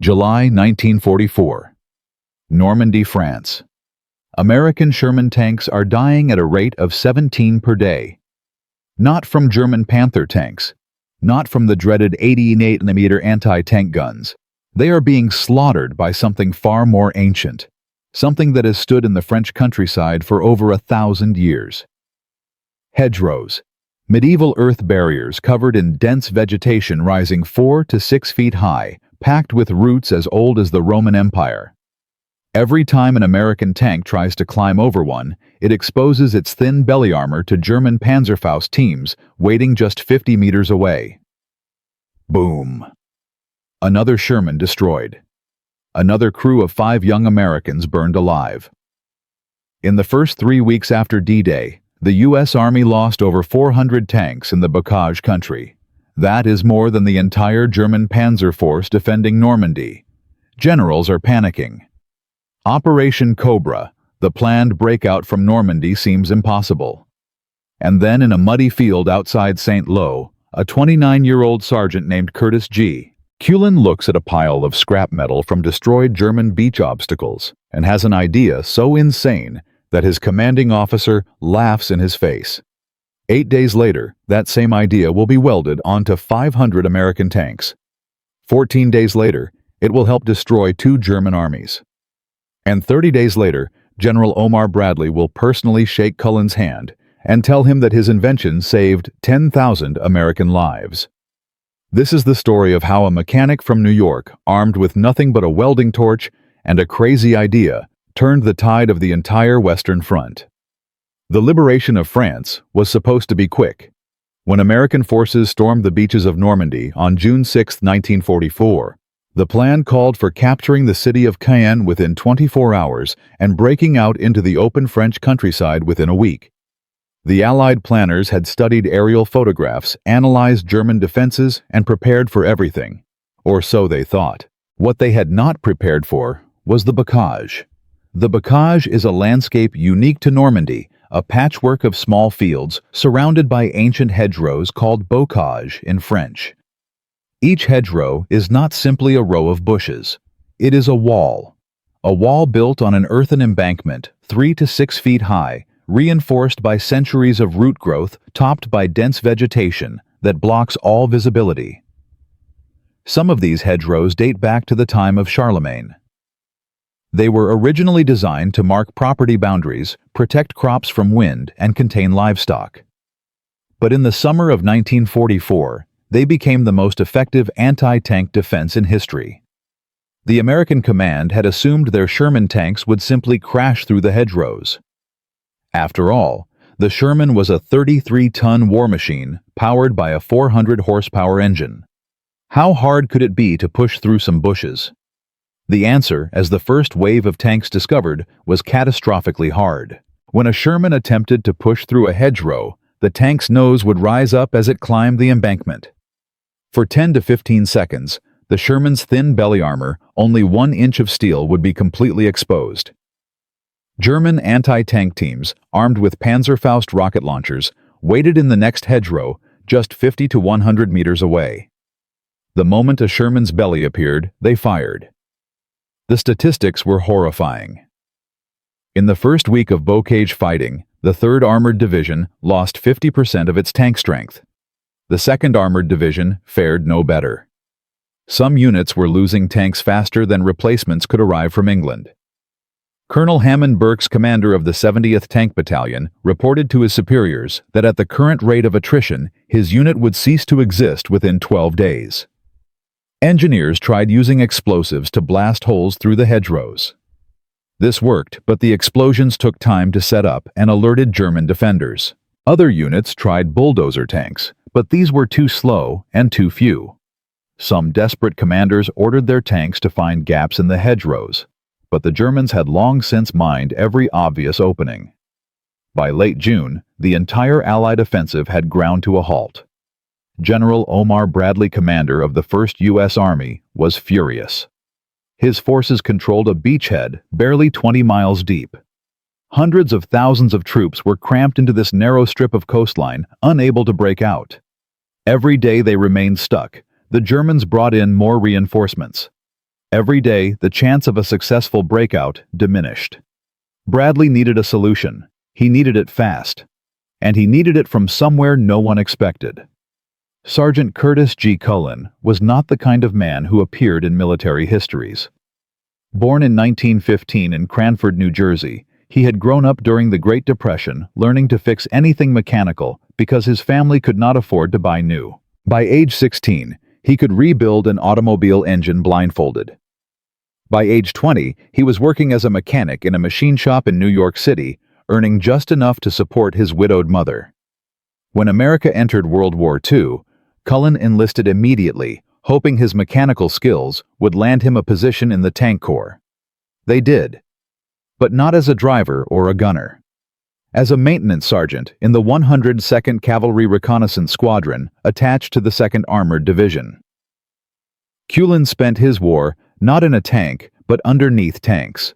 July 1944. Normandy, France. American Sherman tanks are dying at a rate of 17 per day. Not from German Panther tanks, not from the dreaded 88mm anti-tank guns. They are being slaughtered by something far more ancient, something that has stood in the French countryside for over 1,000 years. Hedgerows, medieval earth barriers covered in dense vegetation rising 4 to 6 feet high, packed with roots as old as the Roman Empire. Every time an American tank tries to climb over one, it exposes its thin belly armor to German Panzerfaust teams waiting just 50 meters away. Boom. Another Sherman destroyed. Another crew of 5 young Americans burned alive. In the first 3 weeks after D-Day, the U.S. Army lost over 400 tanks in the Bastogne country. That is more than the entire German panzer force defending Normandy. Generals are panicking. Operation Cobra, the planned breakout from Normandy, seems impossible. And then in a muddy field outside St. Lo, a 29-year-old sergeant named Curtis G. Cullen looks at a pile of scrap metal from destroyed German beach obstacles and has an idea so insane that his commanding officer laughs in his face. 8 days later, that same idea will be welded onto 500 American tanks. 14 days later, it will help destroy 2 German armies. And 30 days later, General Omar Bradley will personally shake Cullen's hand and tell him that his invention saved 10,000 American lives. This is the story of how a mechanic from New York, armed with nothing but a welding torch and a crazy idea, turned the tide of the entire Western Front. The liberation of France was supposed to be quick. When American forces stormed the beaches of Normandy on June 6, 1944, the plan called for capturing the city of Caen within 24 hours and breaking out into the open French countryside within a week. The Allied planners had studied aerial photographs, analyzed German defenses, and prepared for everything. Or so they thought. What they had not prepared for was the bocage. The bocage is a landscape unique to Normandy, a patchwork of small fields surrounded by ancient hedgerows called bocage in French. Each hedgerow is not simply a row of bushes. It is a wall built on an earthen embankment 3 to 6 feet high, reinforced by centuries of root growth topped by dense vegetation that blocks all visibility. Some of these hedgerows date back to the time of Charlemagne. They were originally designed to mark property boundaries, protect crops from wind, and contain livestock. But in the summer of 1944, they became the most effective anti-tank defense in history. The American command had assumed their Sherman tanks would simply crash through the hedgerows. After all, the Sherman was a 33-ton war machine powered by a 400-horsepower engine. How hard could it be to push through some bushes? The answer, as the first wave of tanks discovered, was catastrophically hard. When a Sherman attempted to push through a hedgerow, the tank's nose would rise up as it climbed the embankment. For 10 to 15 seconds, the Sherman's thin belly armor, only 1 inch of steel, would be completely exposed. German anti-tank teams, armed with Panzerfaust rocket launchers, waited in the next hedgerow, just 50 to 100 meters away. The moment a Sherman's belly appeared, they fired. The statistics were horrifying. In the first week of bocage fighting, the 3rd Armored Division lost 50% of its tank strength. The 2nd Armored Division fared no better. Some units were losing tanks faster than replacements could arrive from England. Colonel Hammond Burke's commander of the 70th Tank Battalion reported to his superiors that at the current rate of attrition, his unit would cease to exist within 12 days. Engineers tried using explosives to blast holes through the hedgerows. This worked, but the explosions took time to set up and alerted German defenders. Other units tried bulldozer tanks, but these were too slow and too few. Some desperate commanders ordered their tanks to find gaps in the hedgerows, but the Germans had long since mined every obvious opening. By late June, the entire Allied offensive had ground to a halt. General Omar Bradley, commander of the 1st U.S. Army, was furious. His forces controlled a beachhead barely 20 miles deep. Hundreds of thousands of troops were cramped into this narrow strip of coastline, unable to break out. Every day they remained stuck, the Germans brought in more reinforcements. Every day, the chance of a successful breakout diminished. Bradley needed a solution. He needed it fast. And he needed it from somewhere no one expected. Sergeant Curtis G. Cullen was not the kind of man who appeared in military histories. Born in 1915 in Cranford, New Jersey, he had grown up during the Great Depression, learning to fix anything mechanical because his family could not afford to buy new. By age 16, he could rebuild an automobile engine blindfolded. By age 20, he was working as a mechanic in a machine shop in New York City, earning just enough to support his widowed mother. When America entered World War II, Cullen enlisted immediately, hoping his mechanical skills would land him a position in the Tank Corps. They did, but not as a driver or a gunner. As a maintenance sergeant in the 102nd Cavalry Reconnaissance Squadron attached to the 2nd Armored Division. Cullen spent his war not in a tank, but underneath tanks.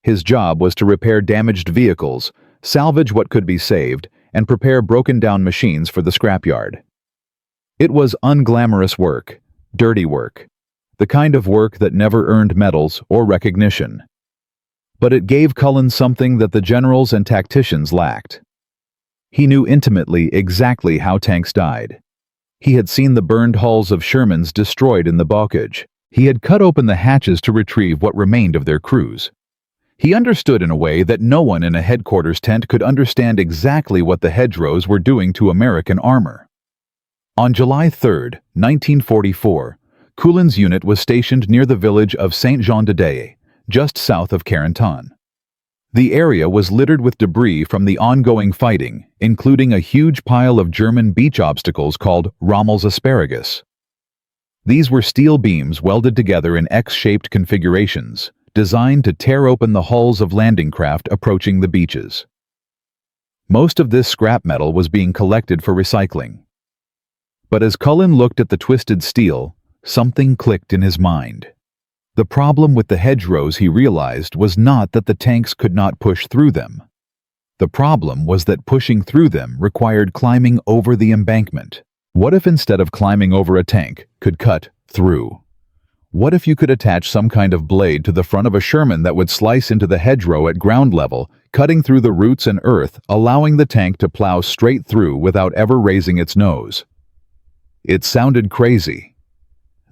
His job was to repair damaged vehicles, salvage what could be saved, and prepare broken-down machines for the scrapyard. It was unglamorous work, dirty work, the kind of work that never earned medals or recognition. But it gave Cullen something that the generals and tacticians lacked. He knew intimately exactly how tanks died. He had seen the burned hulls of Shermans destroyed in the bocage. He had cut open the hatches to retrieve what remained of their crews. He understood in a way that no one in a headquarters tent could understand exactly what the hedgerows were doing to American armor. On July 3, 1944, Cullen's unit was stationed near the village of Saint-Jean-de-Dié, just south of Carentan. The area was littered with debris from the ongoing fighting, including a huge pile of German beach obstacles called Rommel's asparagus. These were steel beams welded together in X-shaped configurations, designed to tear open the hulls of landing craft approaching the beaches. Most of this scrap metal was being collected for recycling. But as Cullen looked at the twisted steel, something clicked in his mind. The problem with the hedgerows, he realized, was not that the tanks could not push through them. The problem was that pushing through them required climbing over the embankment. What if instead of climbing over a tank, could cut through? What if you could attach some kind of blade to the front of a Sherman that would slice into the hedgerow at ground level, cutting through the roots and earth, allowing the tank to plow straight through without ever raising its nose? It sounded crazy.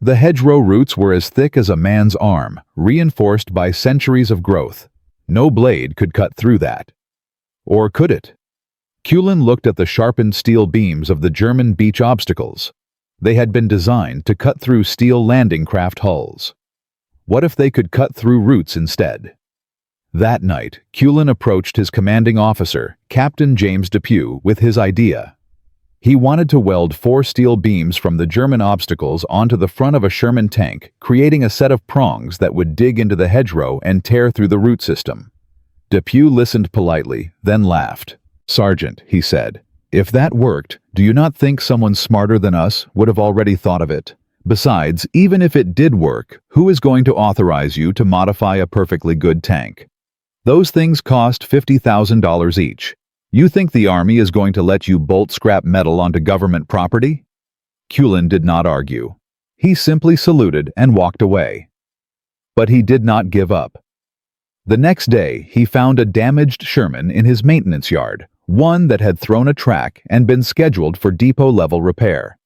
The hedgerow roots were as thick as a man's arm, reinforced by centuries of growth. No blade could cut through that. Or could it? Cullen looked at the sharpened steel beams of the German beach obstacles. They had been designed to cut through steel landing craft hulls. What if they could cut through roots instead? That night, Cullen approached his commanding officer, Captain James Depew, with his idea. He wanted to weld 4 steel beams from the German obstacles onto the front of a Sherman tank, creating a set of prongs that would dig into the hedgerow and tear through the root system. Depew listened politely, then laughed. "Sergeant," he said, "if that worked, do you not think someone smarter than us would have already thought of it? Besides, even if it did work, who is going to authorize you to modify a perfectly good tank? Those things cost $50,000 each. You think the Army is going to let you bolt scrap metal onto government property?" Cullen did not argue. He simply saluted and walked away. But he did not give up. The next day, he found a damaged Sherman in his maintenance yard, one that had thrown a track and been scheduled for depot-level repair.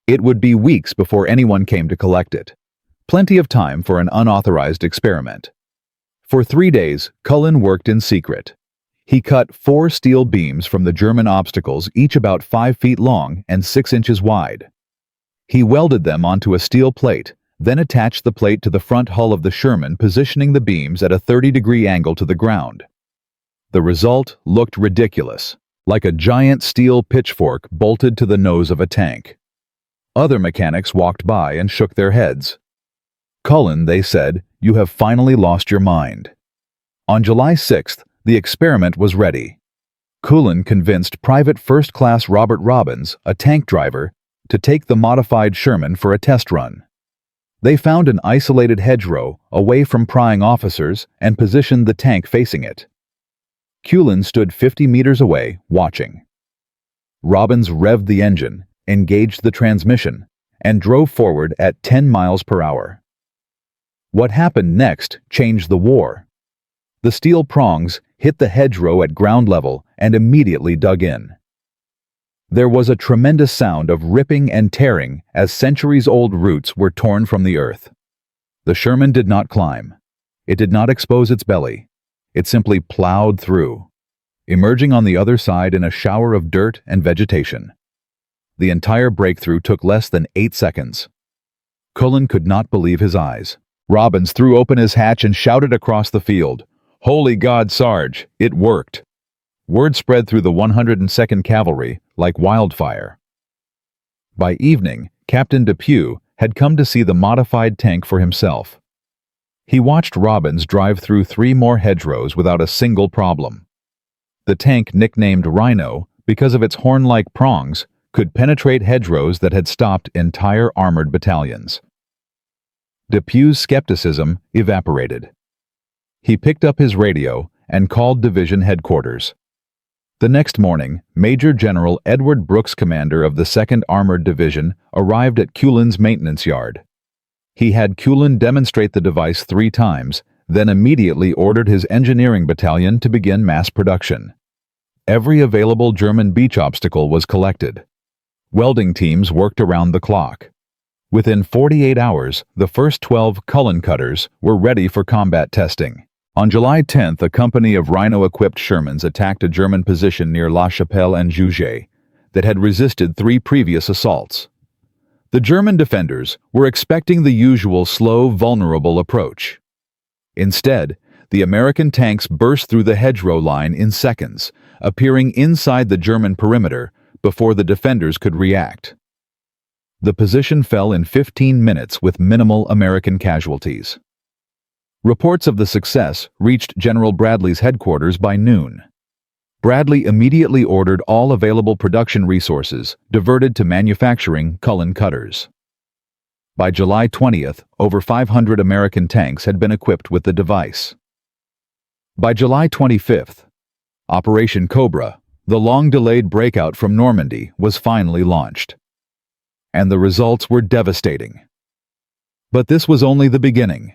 It would be weeks before anyone came to collect it. Plenty of time for an unauthorized experiment. For 3 days, Cullen worked in secret. He cut 4 steel beams from the German obstacles, each about 5 feet long and 6 inches wide. He welded them onto a steel plate, then attached the plate to the front hull of the Sherman, positioning the beams at a 30-degree angle to the ground. The result looked ridiculous, like a giant steel pitchfork bolted to the nose of a tank. Other mechanics walked by and shook their heads. "Cullen," they said, "you have finally lost your mind." On July 6th, the experiment was ready. Cullen convinced Private First Class Robert Robbins, a tank driver, to take the modified Sherman for a test run. They found an isolated hedgerow away from prying officers and positioned the tank facing it. Cullen stood 50 meters away, watching. Robbins revved the engine, engaged the transmission, and drove forward at 10 miles per hour. What happened next changed the war. The steel prongs hit the hedgerow at ground level and immediately dug in. There was a tremendous sound of ripping and tearing as centuries-old roots were torn from the earth. The Sherman did not climb. It did not expose its belly. It simply plowed through, emerging on the other side in a shower of dirt and vegetation. The entire breakthrough took less than 8 seconds. Cullen could not believe his eyes. Robbins threw open his hatch and shouted across the field, "Holy God, Sarge, it worked!" Word spread through the 102nd Cavalry like wildfire. By evening, Captain Depew had come to see the modified tank for himself. He watched Robbins drive through 3 more hedgerows without a single problem. The tank, nicknamed Rhino because of its horn-like prongs, could penetrate hedgerows that had stopped entire armored battalions. Depew's skepticism evaporated. He picked up his radio and called division headquarters. The next morning, Major General Edward Brooks, commander of the 2nd Armored Division, arrived at Cullen's maintenance yard. He had Cullen demonstrate the device 3 times, then immediately ordered his engineering battalion to begin mass production. Every available German beach obstacle was collected. Welding teams worked around the clock. Within 48 hours, the first 12 Cullen cutters were ready for combat testing. On July 10th, a company of Rhino-equipped Shermans attacked a German position near La Chapelle and Juget that had resisted 3 previous assaults. The German defenders were expecting the usual slow, vulnerable approach. Instead, the American tanks burst through the hedgerow line in seconds, appearing inside the German perimeter before the defenders could react. The position fell in 15 minutes with minimal American casualties. Reports of the success reached General Bradley's headquarters by noon. Bradley immediately ordered all available production resources diverted to manufacturing Cullen cutters. By July 20th, over 500 American tanks had been equipped with the device. By July 25th, Operation Cobra, the long-delayed breakout from Normandy, was finally launched. And the results were devastating. But this was only the beginning.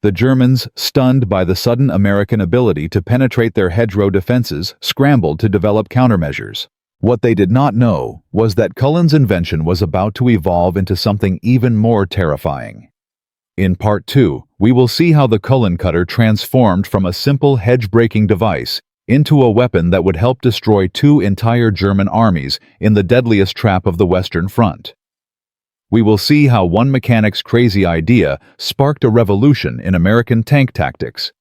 The Germans, stunned by the sudden American ability to penetrate their hedgerow defenses, scrambled to develop countermeasures. What they did not know was that Cullen's invention was about to evolve into something even more terrifying. In Part 2, we will see how the Cullen cutter transformed from a simple hedge-breaking device into a weapon that would help destroy 2 entire German armies in the deadliest trap of the Western Front. We will see how one mechanic's crazy idea sparked a revolution in American tank tactics.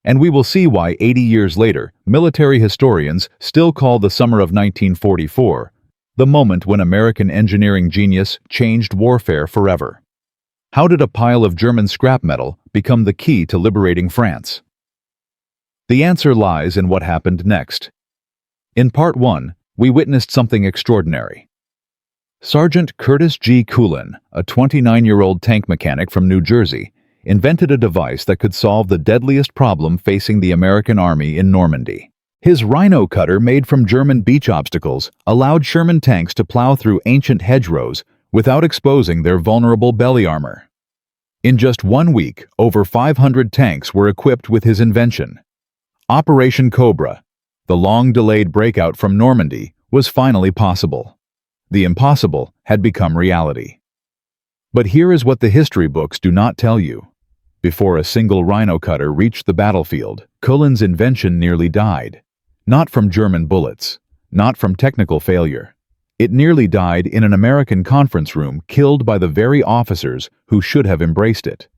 And we will see why 80 years later, military historians still call the summer of 1944 the moment when American engineering genius changed warfare forever. How did a pile of German scrap metal become the key to liberating France? The answer lies in what happened next. In Part 1, we witnessed something extraordinary. Sergeant Curtis G. Cullen, a 29-year-old tank mechanic from New Jersey, invented a device that could solve the deadliest problem facing the American Army in Normandy. His Rhino cutter, made from German beach obstacles, allowed Sherman tanks to plow through ancient hedgerows without exposing their vulnerable belly armor. In just 1 week, over 500 tanks were equipped with his invention. Operation Cobra, the long-delayed breakout from Normandy, was finally possible. The impossible had become reality. But here is what the history books do not tell you. Before a single Rhino cutter reached the battlefield, Cullen's invention nearly died. Not from German bullets, not from technical failure. It nearly died in an American conference room, killed by the very officers who should have embraced it.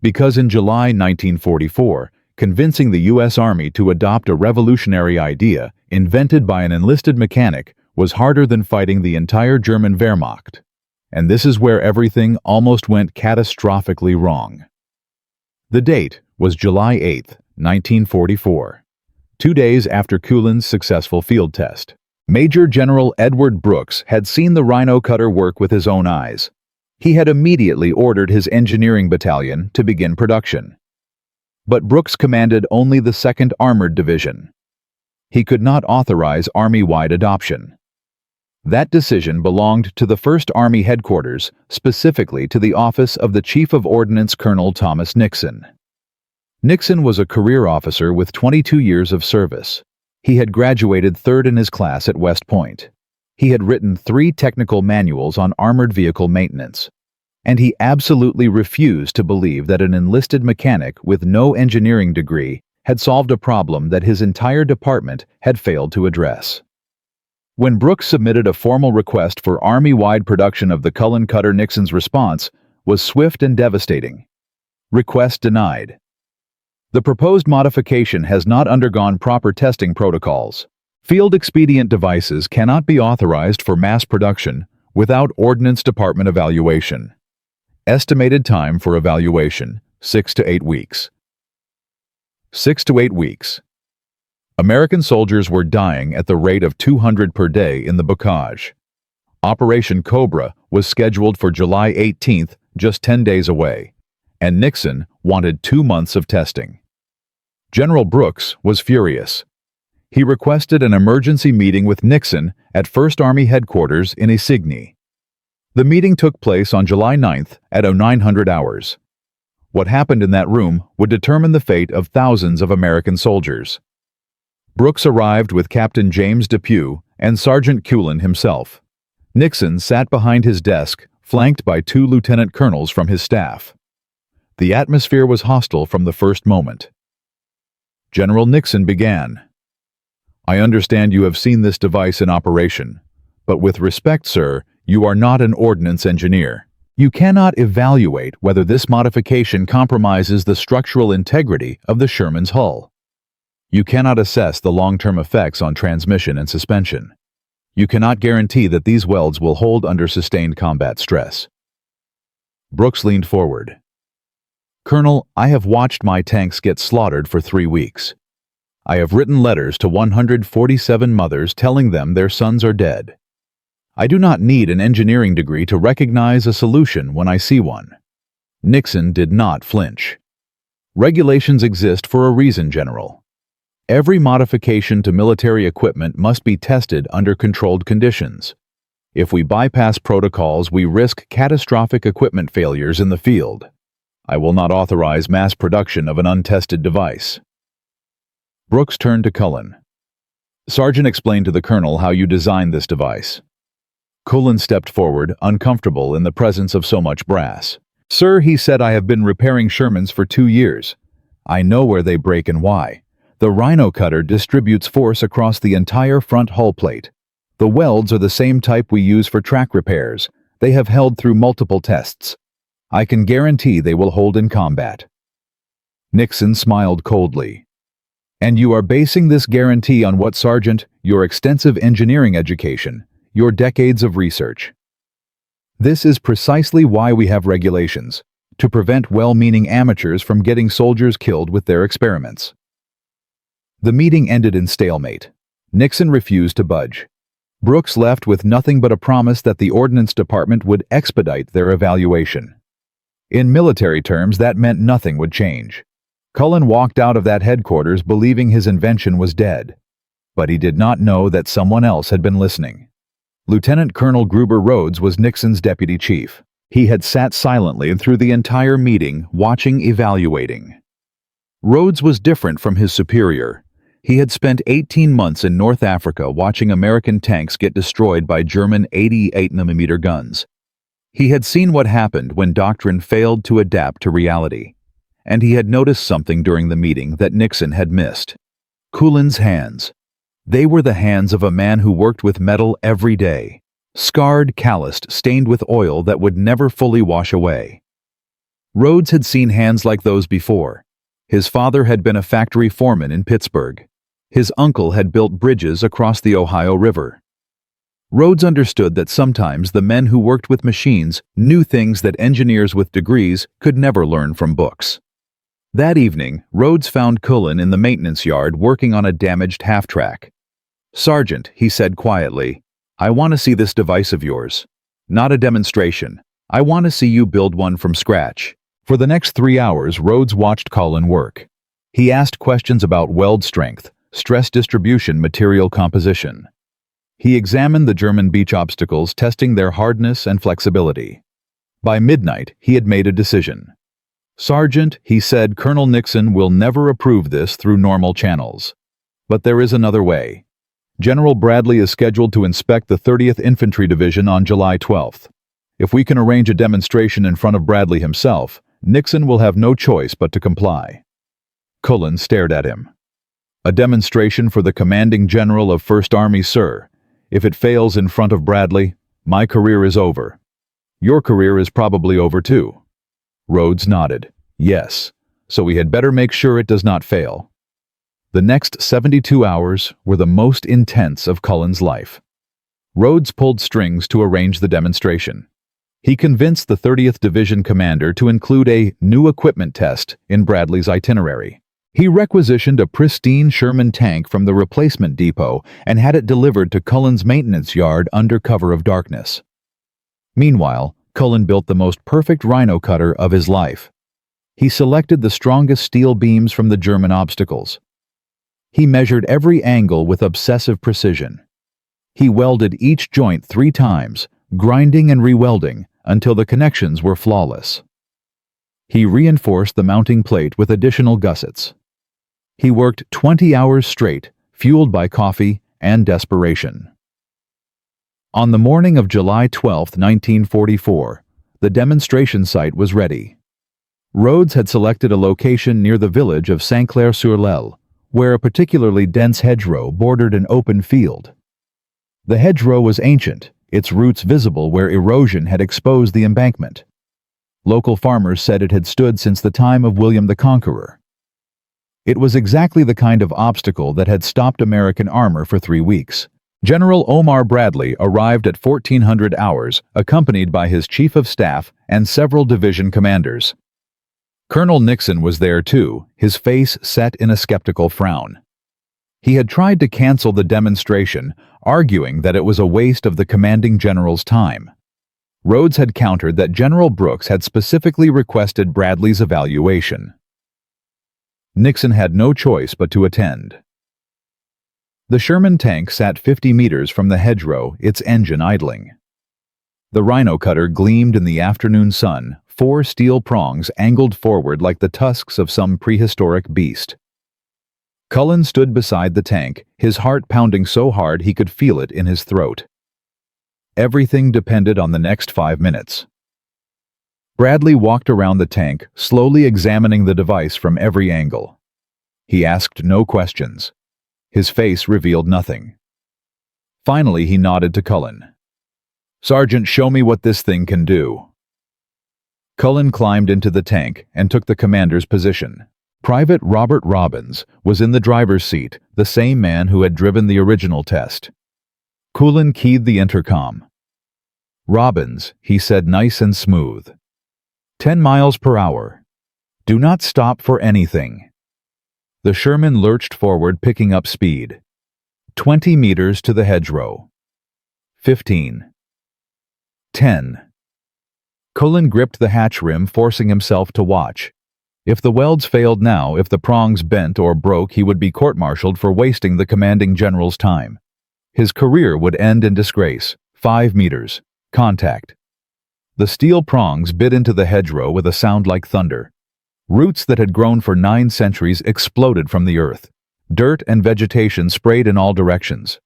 Because in July 1944, convincing the U.S. Army to adopt a revolutionary idea invented by an enlisted mechanic was harder than fighting the entire German Wehrmacht. And this is where everything almost went catastrophically wrong. The date was July 8, 1944, 2 days after Cullen's successful field test. Major General Edward Brooks had seen the Rhino cutter work with his own eyes. He had immediately ordered his engineering battalion to begin production. But Brooks commanded only the 2nd Armored Division. He could not authorize Army-wide adoption. That decision belonged to the 1st Army Headquarters, specifically to the office of the Chief of Ordnance Colonel Thomas Nixon. Nixon was a career officer with 22 years of service. He had graduated 3rd in his class at West Point. He had written 3 technical manuals on armored vehicle maintenance. And he absolutely refused to believe that an enlisted mechanic with no engineering degree had solved a problem that his entire department had failed to address. When Brooks submitted a formal request for Army-wide production of the Cullen cutter, Nixon's response was swift and devastating. Request denied. The proposed modification has not undergone proper testing protocols. Field expedient devices cannot be authorized for mass production without Ordnance Department evaluation. Estimated time for evaluation, 6 to 8 weeks. 6 to 8 weeks. American soldiers were dying at the rate of 200 per day in the Bocage. Operation Cobra was scheduled for July 18th, just 10 days away, and Nixon wanted 2 months of testing. General Brooks was furious. He requested an emergency meeting with Nixon at 1st Army Headquarters in Isigny. The meeting took place on July 9th at 0900 hours. What happened in that room would determine the fate of thousands of American soldiers. Brooks arrived with Captain James Depew and Sergeant Cullen himself. Nixon sat behind his desk, flanked by 2 lieutenant colonels from his staff. The atmosphere was hostile from the first moment. General Nixon began. "I understand you have seen this device in operation, but with respect, sir, you are not an ordnance engineer. You cannot evaluate whether this modification compromises the structural integrity of the Sherman's hull. You cannot assess the long-term effects on transmission and suspension. You cannot guarantee that these welds will hold under sustained combat stress." Brooks leaned forward. "Colonel, I have watched my tanks get slaughtered for 3 weeks. I have written letters to 147 mothers telling them their sons are dead. I do not need an engineering degree to recognize a solution when I see one." Nixon did not flinch. "Regulations exist for a reason, General. Every modification to military equipment must be tested under controlled conditions. If we bypass protocols, we risk catastrophic equipment failures in the field. I will not authorize mass production of an untested device." Brooks turned to Cullen. "Sergeant, explain to the colonel how you designed this device." Cullen stepped forward, uncomfortable in the presence of so much brass. "Sir," he said, "I have been repairing Shermans for 2 years. I know where they break and why. The Rhino cutter distributes force across the entire front hull plate. The welds are the same type we use for track repairs. They have held through multiple tests. I can guarantee they will hold in combat." Nixon smiled coldly. "And you are basing this guarantee on what, Sergeant? Your extensive engineering education, your decades of research." "This is precisely why we have regulations, to prevent well-meaning amateurs from getting soldiers killed with their experiments." The meeting ended in stalemate. Nixon refused to budge. Brooks left with nothing but a promise that the Ordnance Department would expedite their evaluation. In military terms, that meant nothing would change. Cullen walked out of that headquarters believing his invention was dead. But he did not know that someone else had been listening. Lieutenant Colonel Gruber Rhodes was Nixon's deputy chief. He had sat silently through the entire meeting, watching, evaluating. Rhodes was different from his superior. He had spent 18 months in North Africa watching American tanks get destroyed by German 88mm guns. He had seen what happened when doctrine failed to adapt to reality. And he had noticed something during the meeting that Nixon had missed. Cullen's hands. They were the hands of a man who worked with metal every day. Scarred, calloused, stained with oil that would never fully wash away. Rhodes had seen hands like those before. His father had been a factory foreman in Pittsburgh. His uncle had built bridges across the Ohio River. Rhodes understood that sometimes the men who worked with machines knew things that engineers with degrees could never learn from books. That evening, Rhodes found Cullen in the maintenance yard working on a damaged half-track. "Sergeant," he said quietly, "I want to see this device of yours. Not a demonstration. I want to see you build one from scratch." For the next 3 hours, Rhodes watched Cullen work. He asked questions about weld strength, stress distribution, material composition. He examined the German beach obstacles, testing their hardness and flexibility. By midnight, he had made a decision. "Sergeant," he said, "Colonel Nixon will never approve this through normal channels. But there is another way. General Bradley is scheduled to inspect the 30th Infantry Division on July 12th. If we can arrange a demonstration in front of Bradley himself, Nixon will have no choice but to comply." Cullen stared at him. "A demonstration for the commanding general of First Army, sir. If it fails in front of Bradley, my career is over. Your career is probably over too." Rhodes nodded. "Yes, so we had better make sure it does not fail." The next 72 hours were the most intense of Cullen's life. Rhodes pulled strings to arrange the demonstration. He convinced the 30th Division commander to include a new equipment test in Bradley's itinerary. He requisitioned a pristine Sherman tank from the replacement depot and had it delivered to Cullen's maintenance yard under cover of darkness. Meanwhile, Cullen built the most perfect rhino cutter of his life. He selected the strongest steel beams from the German obstacles. He measured every angle with obsessive precision. He welded each joint 3 times, grinding and rewelding until the connections were flawless. He reinforced the mounting plate with additional gussets. He worked 20 hours straight, fueled by coffee and desperation. On the morning of July 12, 1944, the demonstration site was ready. Rhodes had selected a location near the village of Saint-Clair-sur-l'Elle, where a particularly dense hedgerow bordered an open field. The hedgerow was ancient, its roots visible where erosion had exposed the embankment. Local farmers said it had stood since the time of William the Conqueror. It was exactly the kind of obstacle that had stopped American armor for 3 weeks. General Omar Bradley arrived at 1400 hours, accompanied by his chief of staff and several division commanders. Colonel Nixon was there too, his face set in a skeptical frown. He had tried to cancel the demonstration, arguing that it was a waste of the commanding general's time. Rhodes had countered that General Brooks had specifically requested Bradley's evaluation. Nixon had no choice but to attend. The Sherman tank sat 50 meters from the hedgerow, its engine idling. The rhino cutter gleamed in the afternoon sun, 4 steel prongs angled forward like the tusks of some prehistoric beast. Cullen stood beside the tank, his heart pounding so hard he could feel it in his throat. Everything depended on the next 5 minutes. Bradley walked around the tank, slowly examining the device from every angle. He asked no questions. His face revealed nothing. Finally, he nodded to Cullen. "Sergeant, show me what this thing can do." Cullen climbed into the tank and took the commander's position. Private Robert Robbins was in the driver's seat, the same man who had driven the original test. Cullen keyed the intercom. "Robbins," he said, nice and smooth. 10 miles per hour. Do not stop for anything." The Sherman lurched forward, picking up speed. 20 meters to the hedgerow. 15. 10. Cullen gripped the hatch rim, forcing himself to watch. If the welds failed now, if the prongs bent or broke, he would be court-martialed for wasting the commanding general's time. His career would end in disgrace. 5 meters. Contact. The steel prongs bit into the hedgerow with a sound like thunder. Roots that had grown for 9 centuries exploded from the earth. Dirt and vegetation sprayed in all directions.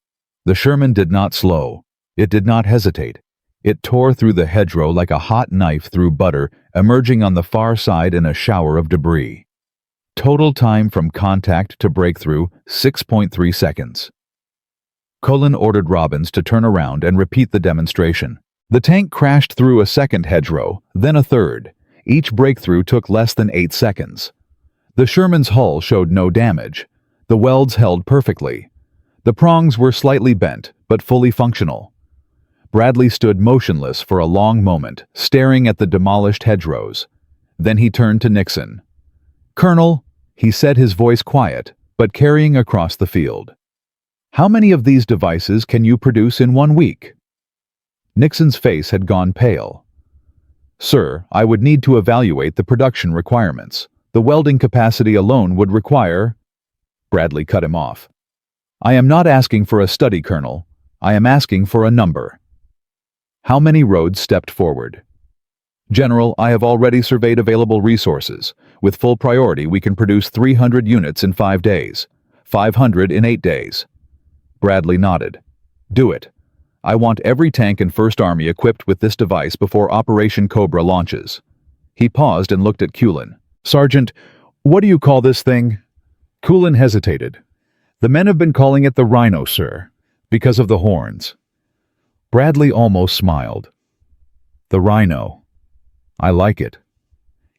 The Sherman did not slow. It did not hesitate. It tore through the hedgerow like a hot knife through butter, emerging on the far side in a shower of debris. Total time from contact to breakthrough, 6.3 seconds. Cullen ordered Robbins to turn around and repeat the demonstration. The tank crashed through a second hedgerow, then a third. Each breakthrough took less than 8 seconds. The Sherman's hull showed no damage. The welds held perfectly. The prongs were slightly bent, but fully functional. Bradley stood motionless for a long moment, staring at the demolished hedgerows. Then he turned to Nixon. "Colonel," he said, his voice quiet, but carrying across the field. "How many of these devices can you produce in 1 week?" Nixon's face had gone pale. "Sir, I would need to evaluate the production requirements. The welding capacity alone would require—" Bradley cut him off. "I am not asking for a study, Colonel. I am asking for a number." How many roads stepped forward? "General, I have already surveyed available resources. With full priority, we can produce 300 units in 5 days, 500 in 8 days. Bradley nodded. "Do it. I want every tank in First Army equipped with this device before Operation Cobra launches." He paused and looked at Cullen. "Sergeant, what do you call this thing?" Cullen hesitated. "The men have been calling it the Rhino, sir, because of the horns." Bradley almost smiled. "The Rhino. I like it."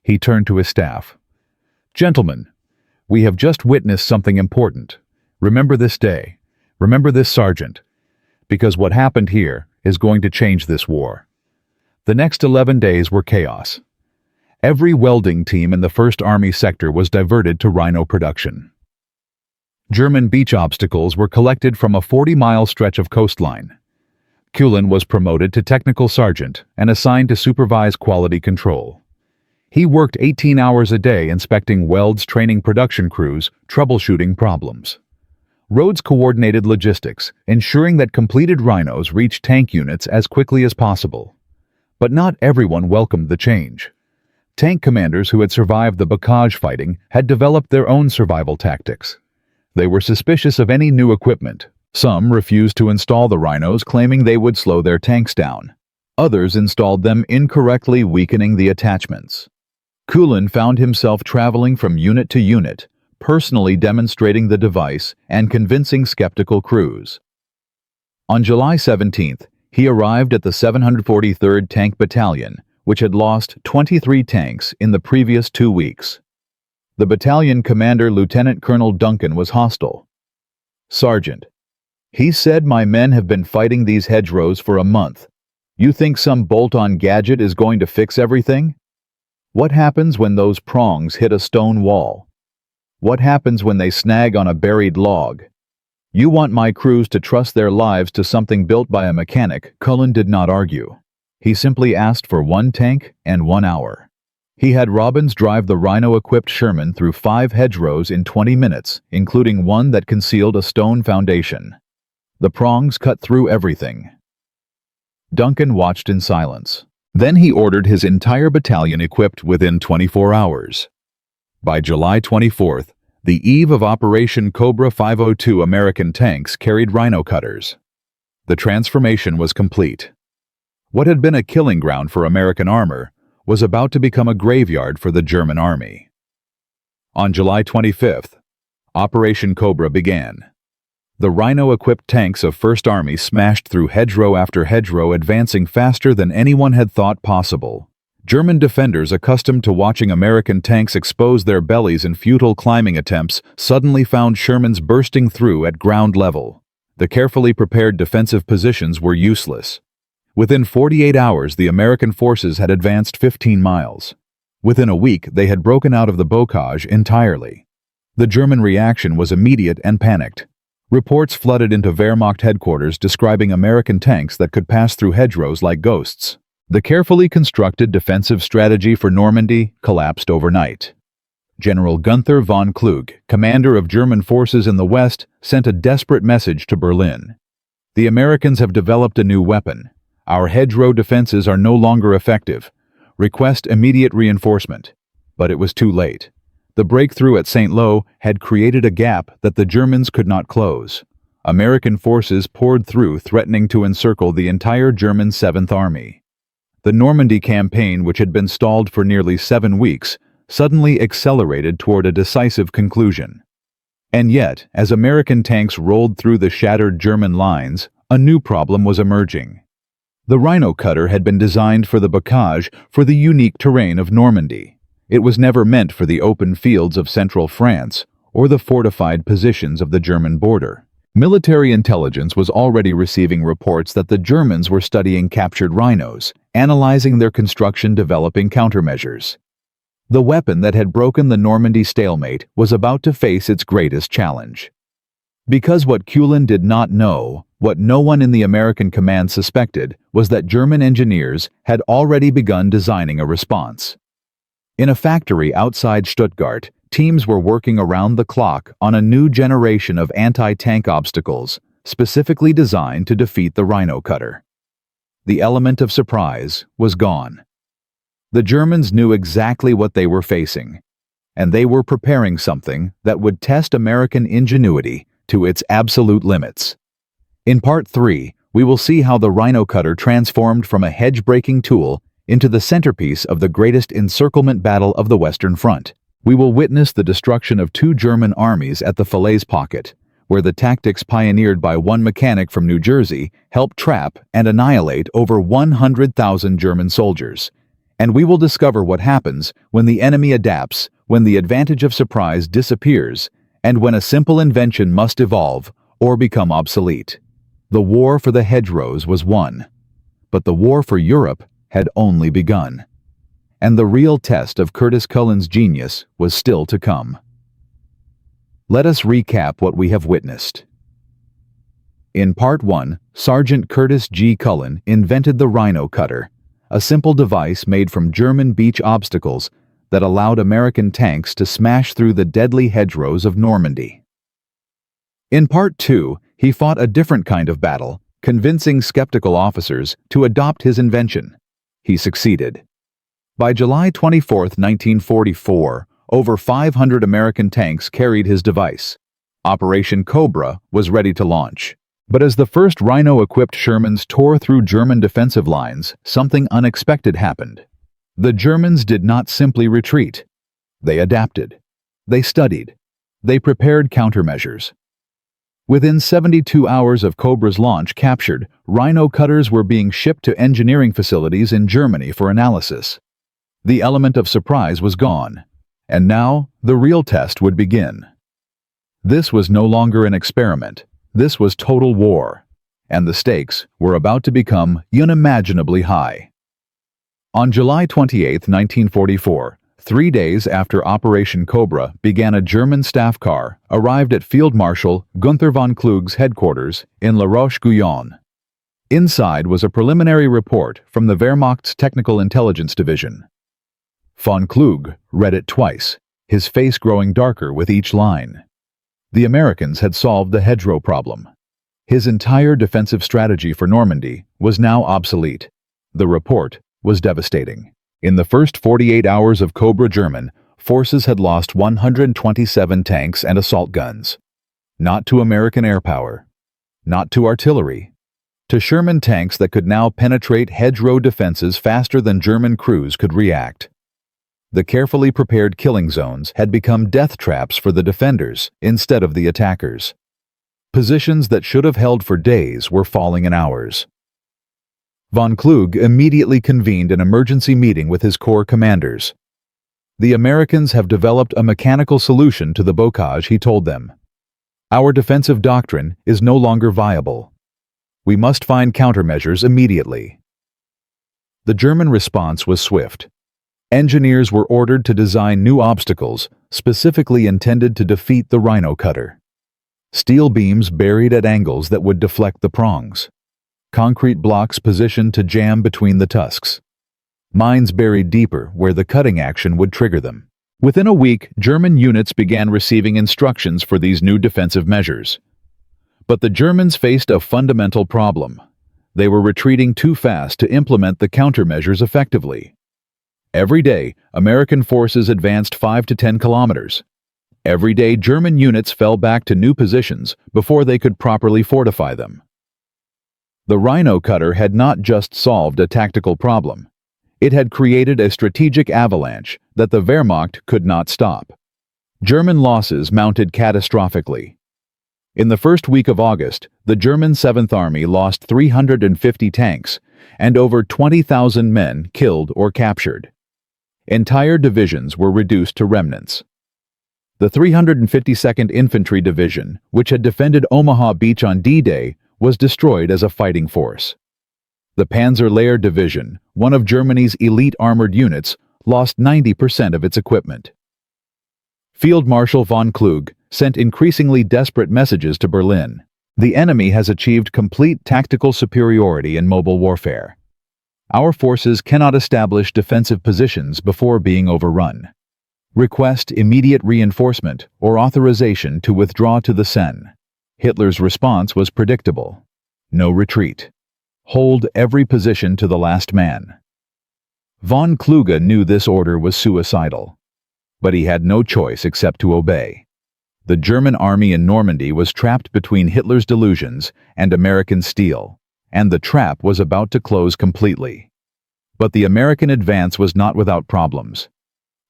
He turned to his staff. "Gentlemen, we have just witnessed something important. Remember this day. Remember this sergeant. Because what happened here is going to change this war." The next 11 days were chaos. Every welding team in the First Army sector was diverted to Rhino production. German beach obstacles were collected from a 40-mile stretch of coastline. Cullen was promoted to technical sergeant and assigned to supervise quality control. He worked 18 hours a day inspecting welds, training production crews, troubleshooting problems. Rhodes coordinated logistics, ensuring that completed Rhinos reached tank units as quickly as possible. But not everyone welcomed the change. Tank commanders who had survived the Bastogne fighting had developed their own survival tactics. They were suspicious of any new equipment. Some refused to install the Rhinos, claiming they would slow their tanks down. Others installed them incorrectly, weakening the attachments. Cullen found himself traveling from unit to unit, personally demonstrating the device and convincing skeptical crews. On July 17th, he arrived at the 743rd Tank Battalion, which had lost 23 tanks in the previous 2 weeks. The battalion commander, Lieutenant Colonel Duncan, was hostile. "Sergeant, he said my men have been fighting these hedgerows for a month. You think some bolt-on gadget is going to fix everything? What happens when those prongs hit a stone wall? What happens when they snag on a buried log? You want my crews to trust their lives to something built by a mechanic." Cullen did not argue. He simply asked for 1 tank and 1 hour. He had Robbins drive the Rhino-equipped Sherman through 5 hedgerows in 20 minutes, including one that concealed a stone foundation. The prongs cut through everything. Duncan watched in silence. Then he ordered his entire battalion equipped within 24 hours. By July 24th, the eve of Operation Cobra, 502 American tanks carried Rhino cutters. The transformation was complete. What had been a killing ground for American armor was about to become a graveyard for the German army. On July 25th, Operation Cobra began. The Rhino-equipped tanks of First Army smashed through hedgerow after hedgerow, advancing faster than anyone had thought possible. German defenders, accustomed to watching American tanks expose their bellies in futile climbing attempts, suddenly found Shermans bursting through at ground level. The carefully prepared defensive positions were useless. Within 48 hours, the American forces had advanced 15 miles. Within a week, they had broken out of the bocage entirely. The German reaction was immediate and panicked. Reports flooded into Wehrmacht headquarters describing American tanks that could pass through hedgerows like ghosts. The carefully constructed defensive strategy for Normandy collapsed overnight. General Gunther von Kluge, commander of German forces in the West, sent a desperate message to Berlin. "The Americans have developed a new weapon. Our hedgerow defenses are no longer effective. Request immediate reinforcement." But it was too late. The breakthrough at St. Lo had created a gap that the Germans could not close. American forces poured through, threatening to encircle the entire German 7th Army. The Normandy campaign, which had been stalled for nearly 7 weeks, suddenly accelerated toward a decisive conclusion. And yet, as American tanks rolled through the shattered German lines, a new problem was emerging. The Rhino cutter had been designed for the bocage, for the unique terrain of Normandy. It was never meant for the open fields of central France or the fortified positions of the German border. Military intelligence was already receiving reports that the Germans were studying captured Rhinos, analyzing their construction, developing countermeasures. The weapon that had broken the Normandy stalemate was about to face its greatest challenge. Because what Cullen did not know, what no one in the American command suspected, was that German engineers had already begun designing a response. In a factory outside Stuttgart, teams were working around the clock on a new generation of anti-tank obstacles, specifically designed to defeat the Rhino cutter. The element of surprise was gone. The Germans knew exactly what they were facing, and they were preparing something that would test American ingenuity to its absolute limits. In Part 3, we will see how the Rhino cutter transformed from a hedge-breaking tool into the centerpiece of the greatest encirclement battle of the Western Front. We will witness the destruction of 2 German armies at the Falaise Pocket, where the tactics pioneered by one mechanic from New Jersey helped trap and annihilate over 100,000 German soldiers. And we will discover what happens when the enemy adapts, when the advantage of surprise disappears, and when a simple invention must evolve or become obsolete. The war for the hedgerows was won, but the war for Europe had only begun. And the real test of Curtis Cullen's genius was still to come. Let us recap what we have witnessed. In Part 1, Sergeant Curtis G. Cullen invented the Rhino cutter, a simple device made from German beach obstacles that allowed American tanks to smash through the deadly hedgerows of Normandy. In Part 2, he fought a different kind of battle, convincing skeptical officers to adopt his invention. He succeeded. By July 24, 1944, over 500 American tanks carried his device. Operation Cobra was ready to launch. But as the first Rhino-equipped Shermans tore through German defensive lines, something unexpected happened. The Germans did not simply retreat. They adapted. They studied. They prepared countermeasures. Within 72 hours of Cobra's launch captured, Rhino cutters were being shipped to engineering facilities in Germany for analysis. The element of surprise was gone, and now the real test would begin. This was no longer an experiment. This was total war, and the stakes were about to become unimaginably high. On July 28, 1944, 3 days after Operation Cobra began, a German staff car arrived at Field Marshal Gunther von Klug's headquarters in La Roche-Guyon. Inside was a preliminary report from the Wehrmacht's Technical Intelligence Division. Von Klug read it twice, his face growing darker with each line. The Americans had solved the hedgerow problem. His entire defensive strategy for Normandy was now obsolete. The report was devastating. In the first 48 hours of Cobra, German forces had lost 127 tanks and assault guns. Not to American air power, not to artillery, to Sherman tanks that could now penetrate hedgerow defenses faster than German crews could react. The carefully prepared killing zones had become death traps for the defenders instead of the attackers. Positions that should have held for days were falling in hours. Von Klug immediately convened an emergency meeting with his corps commanders. The Americans have developed a mechanical solution to the bocage, he told them. Our defensive doctrine is no longer viable. We must find countermeasures immediately. The German response was swift. Engineers were ordered to design new obstacles specifically intended to defeat the Rhino cutter. Steel beams buried at angles that would deflect the prongs. Concrete blocks positioned to jam between the tusks. Mines buried deeper where the cutting action would trigger them. Within a week, German units began receiving instructions for these new defensive measures. But the Germans faced a fundamental problem. They were retreating too fast to implement the countermeasures effectively. Every day, American forces advanced 5 to 10 kilometers. Every day, German units fell back to new positions before they could properly fortify them. The Rhino cutter had not just solved a tactical problem. It had created a strategic avalanche that the Wehrmacht could not stop. German losses mounted catastrophically. In the first week of August, the German 7th Army lost 350 tanks and over 20,000 men killed or captured. Entire divisions were reduced to remnants. The 352nd Infantry Division, which had defended Omaha Beach on D-Day, was destroyed as a fighting force. The Panzer-Lehr Division, one of Germany's elite armored units, lost 90% of its equipment. Field Marshal von Klug sent increasingly desperate messages to Berlin. The enemy has achieved complete tactical superiority in mobile warfare. Our forces cannot establish defensive positions before being overrun. Request immediate reinforcement or authorization to withdraw to the Seine. Hitler's response was predictable. No retreat. Hold every position to the last man. Von Kluge knew this order was suicidal, but he had no choice except to obey. The German army in Normandy was trapped between Hitler's delusions and American steel, and the trap was about to close completely. But the American advance was not without problems.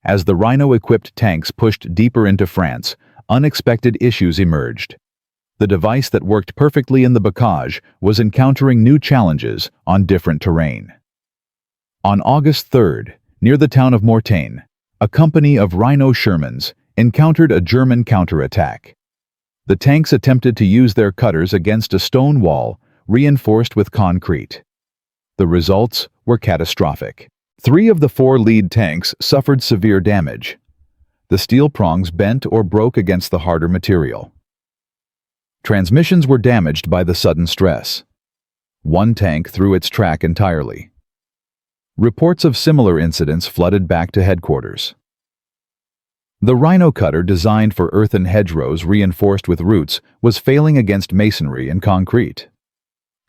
As the Rhino-equipped tanks pushed deeper into France, unexpected issues emerged. The device that worked perfectly in the bocage was encountering new challenges on different terrain. On August 3rd, near the town of Mortagne, a company of Rhino Shermans encountered a German counterattack. The tanks attempted to use their cutters against a stone wall reinforced with concrete. The results were catastrophic. 3 of the 4 lead tanks suffered severe damage. The steel prongs bent or broke against the harder material. Transmissions were damaged by the sudden stress. 1 tank threw its track entirely. Reports of similar incidents flooded back to headquarters. The Rhino cutter, designed for earthen hedgerows reinforced with roots, was failing against masonry and concrete.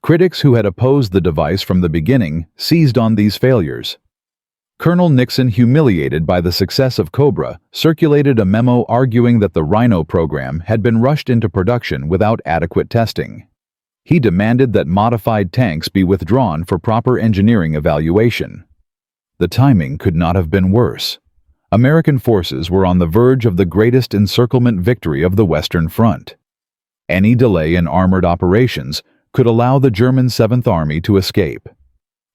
Critics who had opposed the device from the beginning seized on these failures. Colonel Nixon, humiliated by the success of Cobra, circulated a memo arguing that the Rhino program had been rushed into production without adequate testing. He demanded that modified tanks be withdrawn for proper engineering evaluation. The timing could not have been worse. American forces were on the verge of the greatest encirclement victory of the Western Front. Any delay in armored operations could allow the German 7th Army to escape.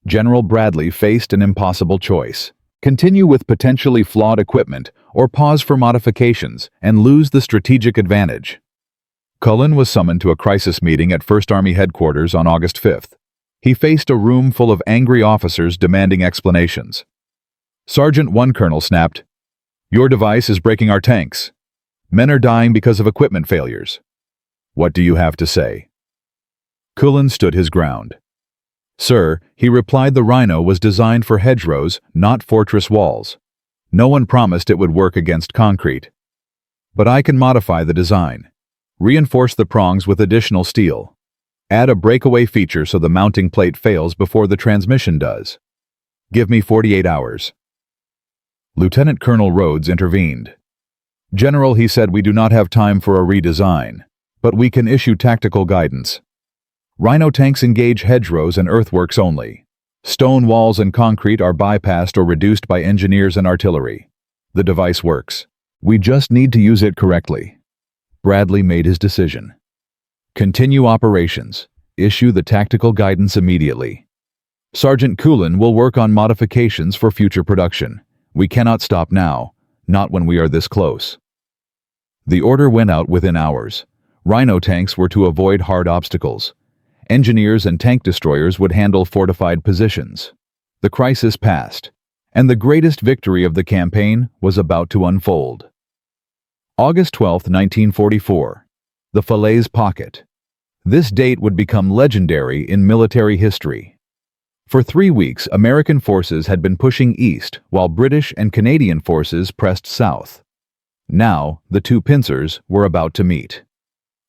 General Bradley faced an impossible choice: continue with potentially flawed equipment or pause for modifications and lose the strategic advantage. Cullen was summoned to a crisis meeting at 1st Army headquarters on August 5th. He faced a room full of angry officers demanding explanations. Sergeant 1 Colonel snapped, "Your device is breaking our tanks. Men are dying because of equipment failures. What do you have to say?" Cullen stood his ground. "Sir," he replied, "the Rhino was designed for hedgerows, not fortress walls. No one promised it would work against concrete. But I can modify the design. Reinforce the prongs with additional steel. Add a breakaway feature so the mounting plate fails before the transmission does. Give me 48 hours. Lieutenant Colonel Rhodes intervened. "General," he said, "we do not have time for a redesign, but we can issue tactical guidance. Rhino tanks engage hedgerows and earthworks only. Stone walls and concrete are bypassed or reduced by engineers and artillery. The device works. We just need to use it correctly." Bradley made his decision. "Continue operations. Issue the tactical guidance immediately. Sergeant Cullen will work on modifications for future production. We cannot stop now, not when we are this close." The order went out within hours. Rhino tanks were to avoid hard obstacles. Engineers and tank destroyers would handle fortified positions. The crisis passed, and the greatest victory of the campaign was about to unfold. August 12, 1944. The Falaise Pocket. This date would become legendary in military history. For 3 weeks, American forces had been pushing east, while British and Canadian forces pressed south. Now, the two pincers were about to meet.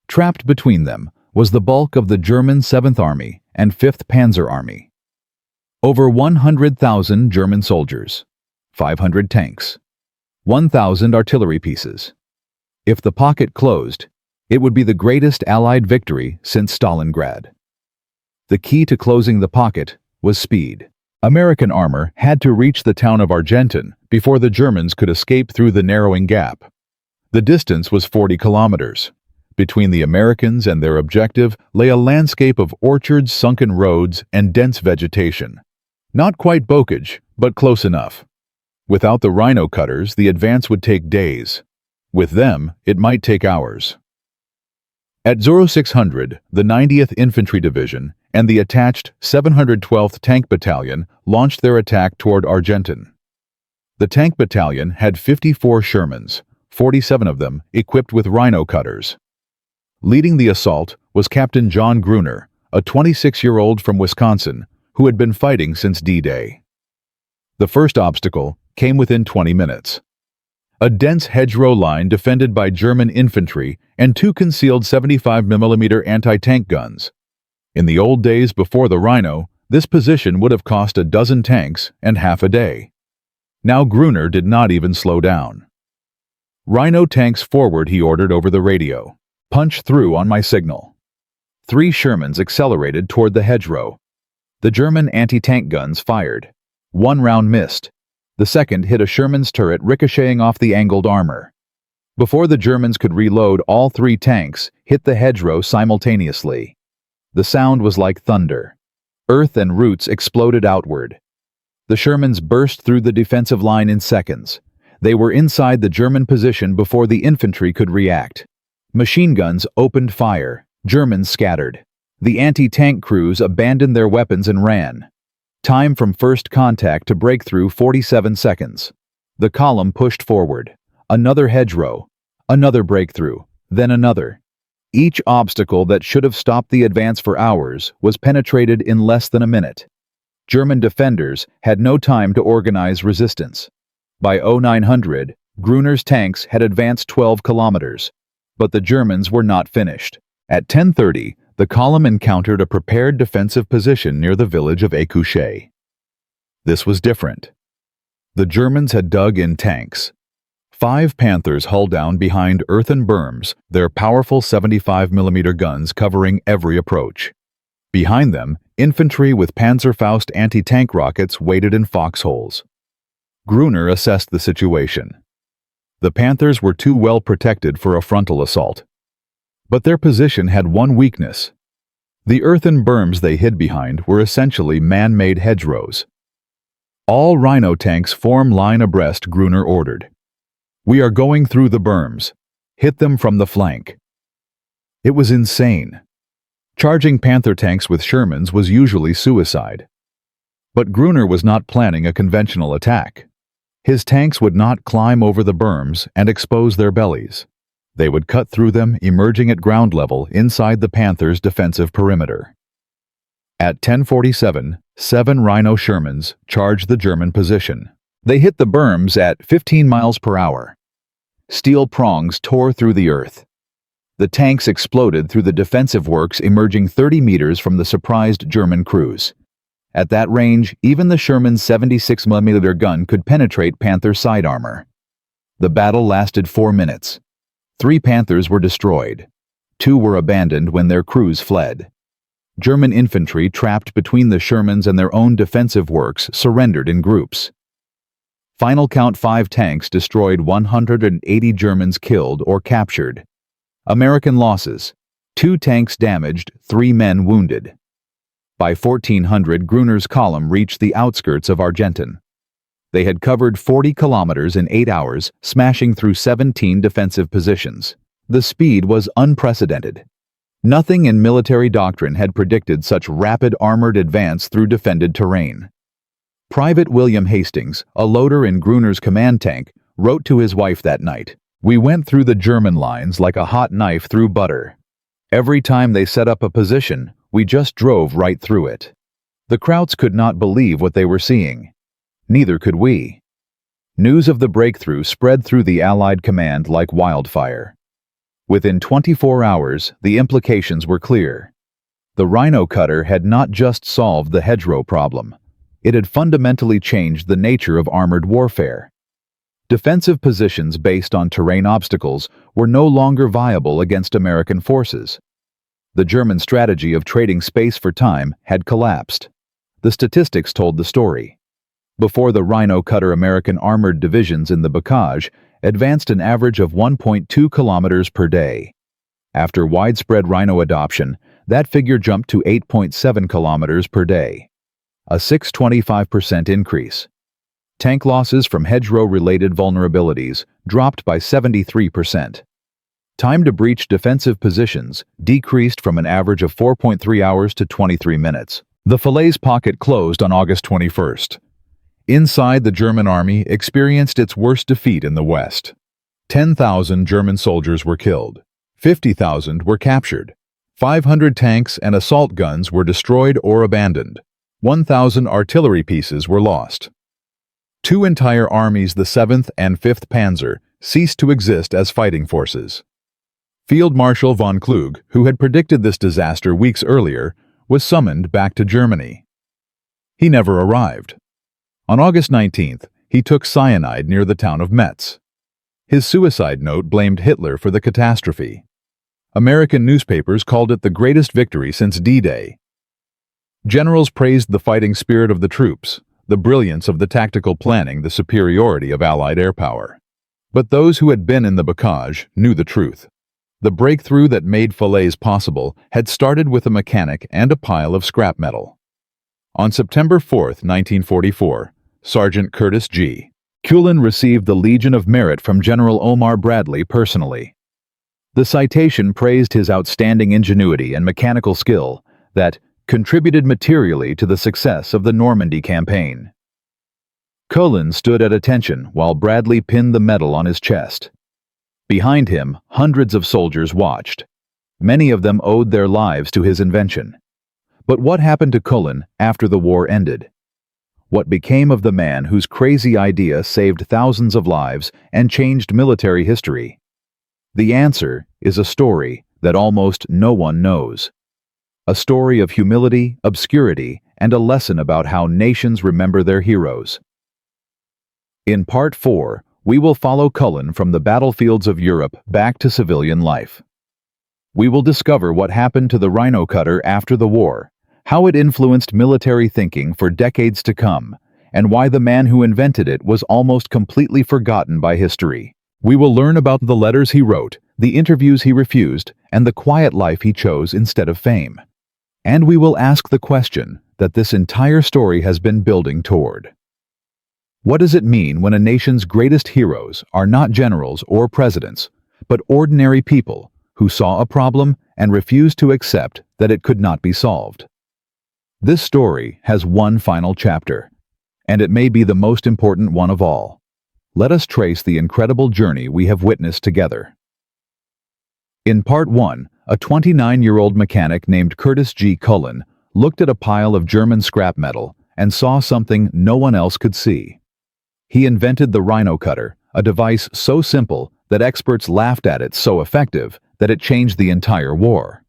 Trapped between them was the bulk of the German 7th Army and 5th Panzer Army. Over 100,000 German soldiers, 500 tanks, 1,000 artillery pieces. If the pocket closed, it would be the greatest Allied victory since Stalingrad. The key to closing the pocket was speed. American armor had to reach the town of Argenton before the Germans could escape through the narrowing gap. The distance was 40 kilometers. Between the Americans and their objective lay a landscape of orchards, sunken roads, and dense vegetation. Not quite bocage, but close enough. Without the Rhino cutters, the advance would take days. With them, it might take hours. At 0600, the 90th Infantry Division and the attached 712th Tank Battalion launched their attack toward Argenton. The Tank Battalion had 54 Shermans, 47 of them equipped with Rhino cutters. Leading the assault was Captain John Gruner, a 26-year-old from Wisconsin who had been fighting since D-Day. The first obstacle came within 20 minutes. A dense hedgerow line defended by German infantry and two concealed 75mm anti-tank guns. In the old days before the Rhino, this position would have cost a dozen tanks and half a day. Now Gruner did not even slow down. "Rhino tanks forward," he ordered over the radio. "Punch through on my signal." 3 Shermans accelerated toward the hedgerow. The German anti-tank guns fired. 1 round missed. The second hit a Sherman's turret ricocheting off the angled armor. Before the Germans could reload, all 3 tanks hit the hedgerow simultaneously. The sound was like thunder. Earth and roots exploded outward. The Shermans burst through the defensive line in seconds. They were inside the German position before the infantry could react. Machine guns opened fire. Germans scattered. The anti-tank crews abandoned their weapons and ran. Time from first contact to breakthrough 47 seconds. The column pushed forward. Another hedgerow. Another breakthrough. Then another. Each obstacle that should have stopped the advance for hours was penetrated in less than a minute. German defenders had no time to organize resistance. By 0900, Gruner's tanks had advanced 12 kilometers. But the Germans were not finished. At 10:30, the column encountered a prepared defensive position near the village of Écouché. This was different. The Germans had dug in tanks. 5 Panthers hull down behind earthen berms, their powerful 75mm guns covering every approach. Behind them, infantry with Panzerfaust anti-tank rockets waited in foxholes. Gruner assessed the situation. The Panthers were too well protected for a frontal assault. But their position had one weakness. The earthen berms they hid behind were essentially man-made hedgerows. "All Rhino tanks form line abreast," Gruner ordered. "We are going through the berms. Hit them from the flank." It was insane. Charging Panther tanks with Shermans was usually suicide. But Gruner was not planning a conventional attack. His tanks would not climb over the berms and expose their bellies. They would cut through them, emerging at ground level inside the Panthers' defensive perimeter. At 10:47, 7 Rhino Shermans charged the German position. They hit the berms at 15 miles per hour. Steel prongs tore through the earth. The tanks exploded through the defensive works emerging 30 meters from the surprised German crews. At that range, even the Sherman's 76mm gun could penetrate Panther side armor. The battle lasted 4 minutes. 3 Panthers were destroyed. 2 were abandoned when their crews fled. German infantry trapped between the Shermans and their own defensive works surrendered in groups. Final count: 5 tanks destroyed, 180 Germans killed or captured. American losses: 2 tanks damaged, 3 men wounded. By 1400, Gruner's column reached the outskirts of Argenton. They had covered 40 kilometers in 8 hours, smashing through 17 defensive positions. The speed was unprecedented. Nothing in military doctrine had predicted such rapid armored advance through defended terrain. Private William Hastings, a loader in Gruner's command tank, wrote to his wife that night, "We went through the German lines like a hot knife through butter. Every time they set up a position, we just drove right through it." The Krauts could not believe what they were seeing. Neither could we. News of the breakthrough spread through the Allied command like wildfire. Within 24 hours, the implications were clear. The Rhino cutter had not just solved the hedgerow problem. It had fundamentally changed the nature of armored warfare. Defensive positions based on terrain obstacles were no longer viable against American forces. The German strategy of trading space for time had collapsed. The statistics told the story. Before the Rhino cutter, American armored divisions in the Bocage advanced an average of 1.2 kilometers per day. After widespread Rhino adoption, that figure jumped to 8.7 kilometers per day, a 625% increase. Tank losses from hedgerow-related vulnerabilities dropped by 73%. Time to breach defensive positions decreased from an average of 4.3 hours to 23 minutes. The Falaise pocket closed on August 21st. Inside, the German army experienced its worst defeat in the West. 10,000 German soldiers were killed. 50,000 were captured. 500 tanks and assault guns were destroyed or abandoned. 1,000 artillery pieces were lost. 2 entire armies, the 7th and 5th Panzer, ceased to exist as fighting forces. Field Marshal von Kluge, who had predicted this disaster weeks earlier, was summoned back to Germany. He never arrived. On August 19th, he took cyanide near the town of Metz. His suicide note blamed Hitler for the catastrophe. American newspapers called it the greatest victory since D-Day. Generals praised the fighting spirit of the troops, the brilliance of the tactical planning, the superiority of Allied air power. But those who had been in the bocage knew the truth. The breakthrough that made Falaise possible had started with a mechanic and a pile of scrap metal. On September 4, 1944, Sergeant Curtis G. Cullen received the Legion of Merit from General Omar Bradley personally. The citation praised his outstanding ingenuity and mechanical skill that contributed materially to the success of the Normandy campaign. Cullen stood at attention while Bradley pinned the medal on his chest. Behind him, hundreds of soldiers watched. Many of them owed their lives to his invention. But what happened to Cullen after the war ended? What became of the man whose crazy idea saved thousands of lives and changed military history? The answer is a story that almost no one knows. A story of humility, obscurity, and a lesson about how nations remember their heroes. In Part 4, we will follow Cullen from the battlefields of Europe back to civilian life. We will discover what happened to the Rhino cutter after the war, how it influenced military thinking for decades to come, and why the man who invented it was almost completely forgotten by history. We will learn about the letters he wrote, the interviews he refused, and the quiet life he chose instead of fame. And we will ask the question that this entire story has been building toward. What does it mean when a nation's greatest heroes are not generals or presidents, but ordinary people who saw a problem and refused to accept that it could not be solved? This story has one final chapter, and it may be the most important one of all. Let us trace the incredible journey we have witnessed together. In Part 1, a 29-year-old mechanic named Curtis G. Cullen looked at a pile of German scrap metal and saw something no one else could see. He invented the Rhino cutter, a device so simple that experts laughed at it, so effective that it changed the entire war.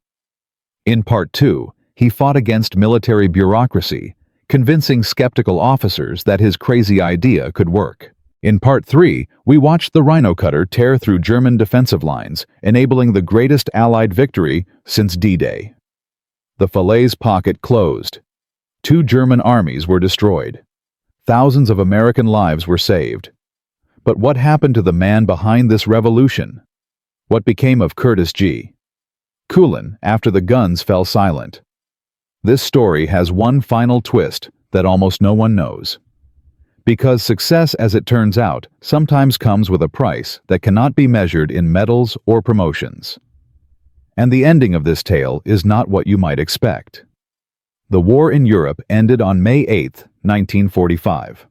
In Part 2, he fought against military bureaucracy, convincing skeptical officers that his crazy idea could work. In Part 3, we watched the Rhino cutter tear through German defensive lines, enabling the greatest Allied victory since D-Day. The Falaise pocket closed. 2 German armies were destroyed. Thousands of American lives were saved. But what happened to the man behind this revolution? What became of Curtis G. Cullen after the guns fell silent? This story has one final twist that almost no one knows. Because success, as it turns out, sometimes comes with a price that cannot be measured in medals or promotions. And the ending of this tale is not what you might expect. The war in Europe ended on May 8, 1945.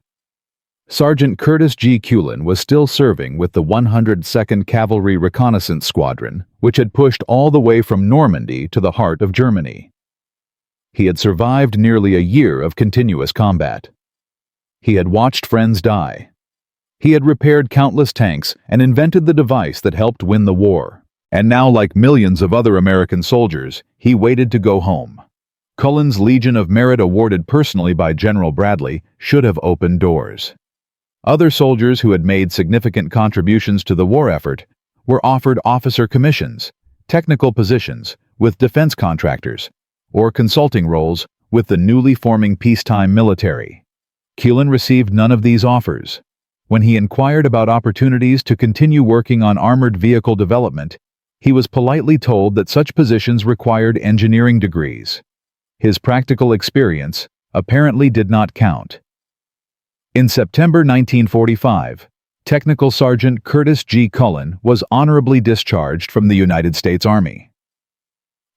Sergeant Curtis G. Cullen was still serving with the 102nd Cavalry Reconnaissance Squadron, which had pushed all the way from Normandy to the heart of Germany. He had survived nearly a year of continuous combat. He had watched friends die. He had repaired countless tanks and invented the device that helped win the war. And now, like millions of other American soldiers, he waited to go home. Cullen's Legion of Merit, awarded personally by General Bradley, should have opened doors. Other soldiers who had made significant contributions to the war effort were offered officer commissions, technical positions with defense contractors, or consulting roles with the newly forming peacetime military. Cullen received none of these offers. When he inquired about opportunities to continue working on armored vehicle development, he was politely told that such positions required engineering degrees. His practical experience apparently did not count. In September 1945, Technical Sergeant Curtis G. Cullen was honorably discharged from the United States Army.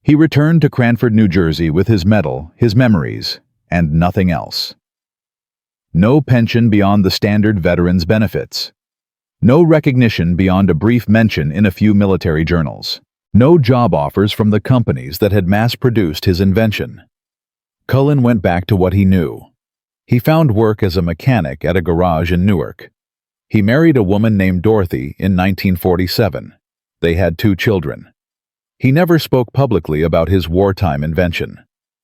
He returned to Cranford, New Jersey with his medal, his memories, and nothing else. No pension beyond the standard veterans' benefits. No recognition beyond a brief mention in a few military journals. No job offers from the companies that had mass-produced his invention. Cullen went back to what he knew. He found work as a mechanic at a garage in Newark. He married a woman named Dorothy in 1947. They had 2 children. He never spoke publicly about his wartime invention.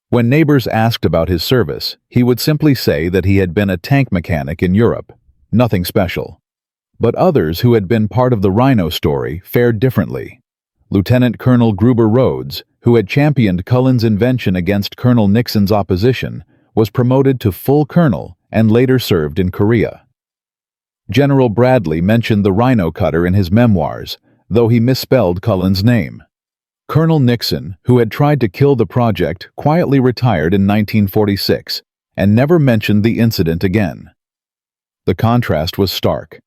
When neighbors asked about his service, he would simply say that he had been a tank mechanic in Europe. Nothing special. But others who had been part of the Rhino story fared differently. Lieutenant Colonel Gruber Rhodes, who had championed Cullen's invention against Colonel Nixon's opposition, was promoted to full colonel and later served in Korea. General Bradley mentioned the Rhino cutter in his memoirs, though he misspelled Cullen's name. Colonel Nixon, who had tried to kill the project, quietly retired in 1946 and never mentioned the incident again. The contrast was stark.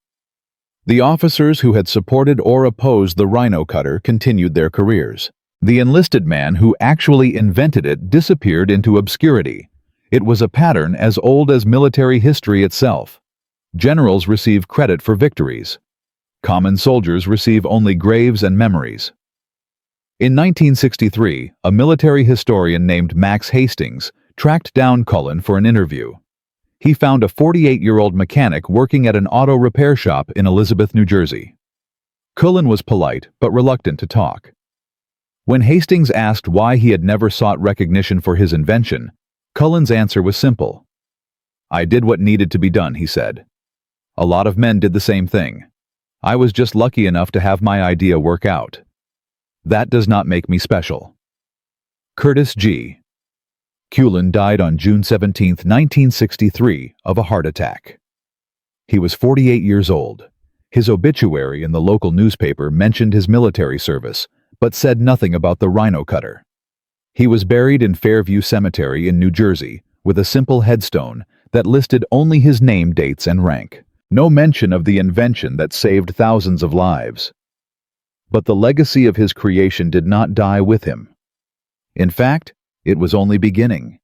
The officers who had supported or opposed the Rhino cutter continued their careers. The enlisted man who actually invented it disappeared into obscurity. It was a pattern as old as military history itself. Generals receive credit for victories. Common soldiers receive only graves and memories. In 1963, a military historian named Max Hastings tracked down Cullen for an interview. He found a 48-year-old mechanic working at an auto repair shop in Elizabeth, New Jersey. Cullen was polite but reluctant to talk. When Hastings asked why he had never sought recognition for his invention, Cullen's answer was simple. "I did what needed to be done," he said. "A lot of men did the same thing. I was just lucky enough to have my idea work out. That does not make me special." Curtis G. Cullen died on June 17, 1963, of a heart attack. He was 48 years old. His obituary in the local newspaper mentioned his military service, but said nothing about the Rhino cutter. He was buried in Fairview Cemetery in New Jersey with a simple headstone that listed only his name, dates, and rank. No mention of the invention that saved thousands of lives. But the legacy of his creation did not die with him. In fact, it was only beginning.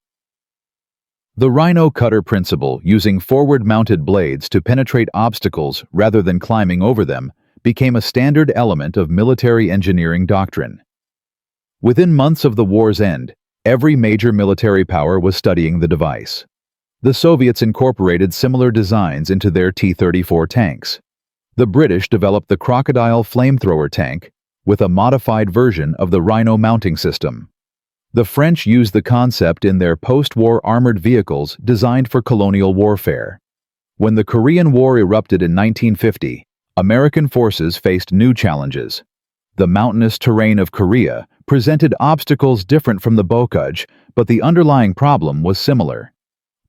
The Rhino cutter principle, using forward-mounted blades to penetrate obstacles rather than climbing over them, became a standard element of military engineering doctrine. Within months of the war's end, every major military power was studying the device. The Soviets incorporated similar designs into their T-34 tanks. The British developed the Crocodile flamethrower tank with a modified version of the Rhino mounting system. The French used the concept in their post-war armored vehicles designed for colonial warfare. When the Korean War erupted in 1950, American forces faced new challenges. The mountainous terrain of Korea presented obstacles different from the Bokaj, but the underlying problem was similar.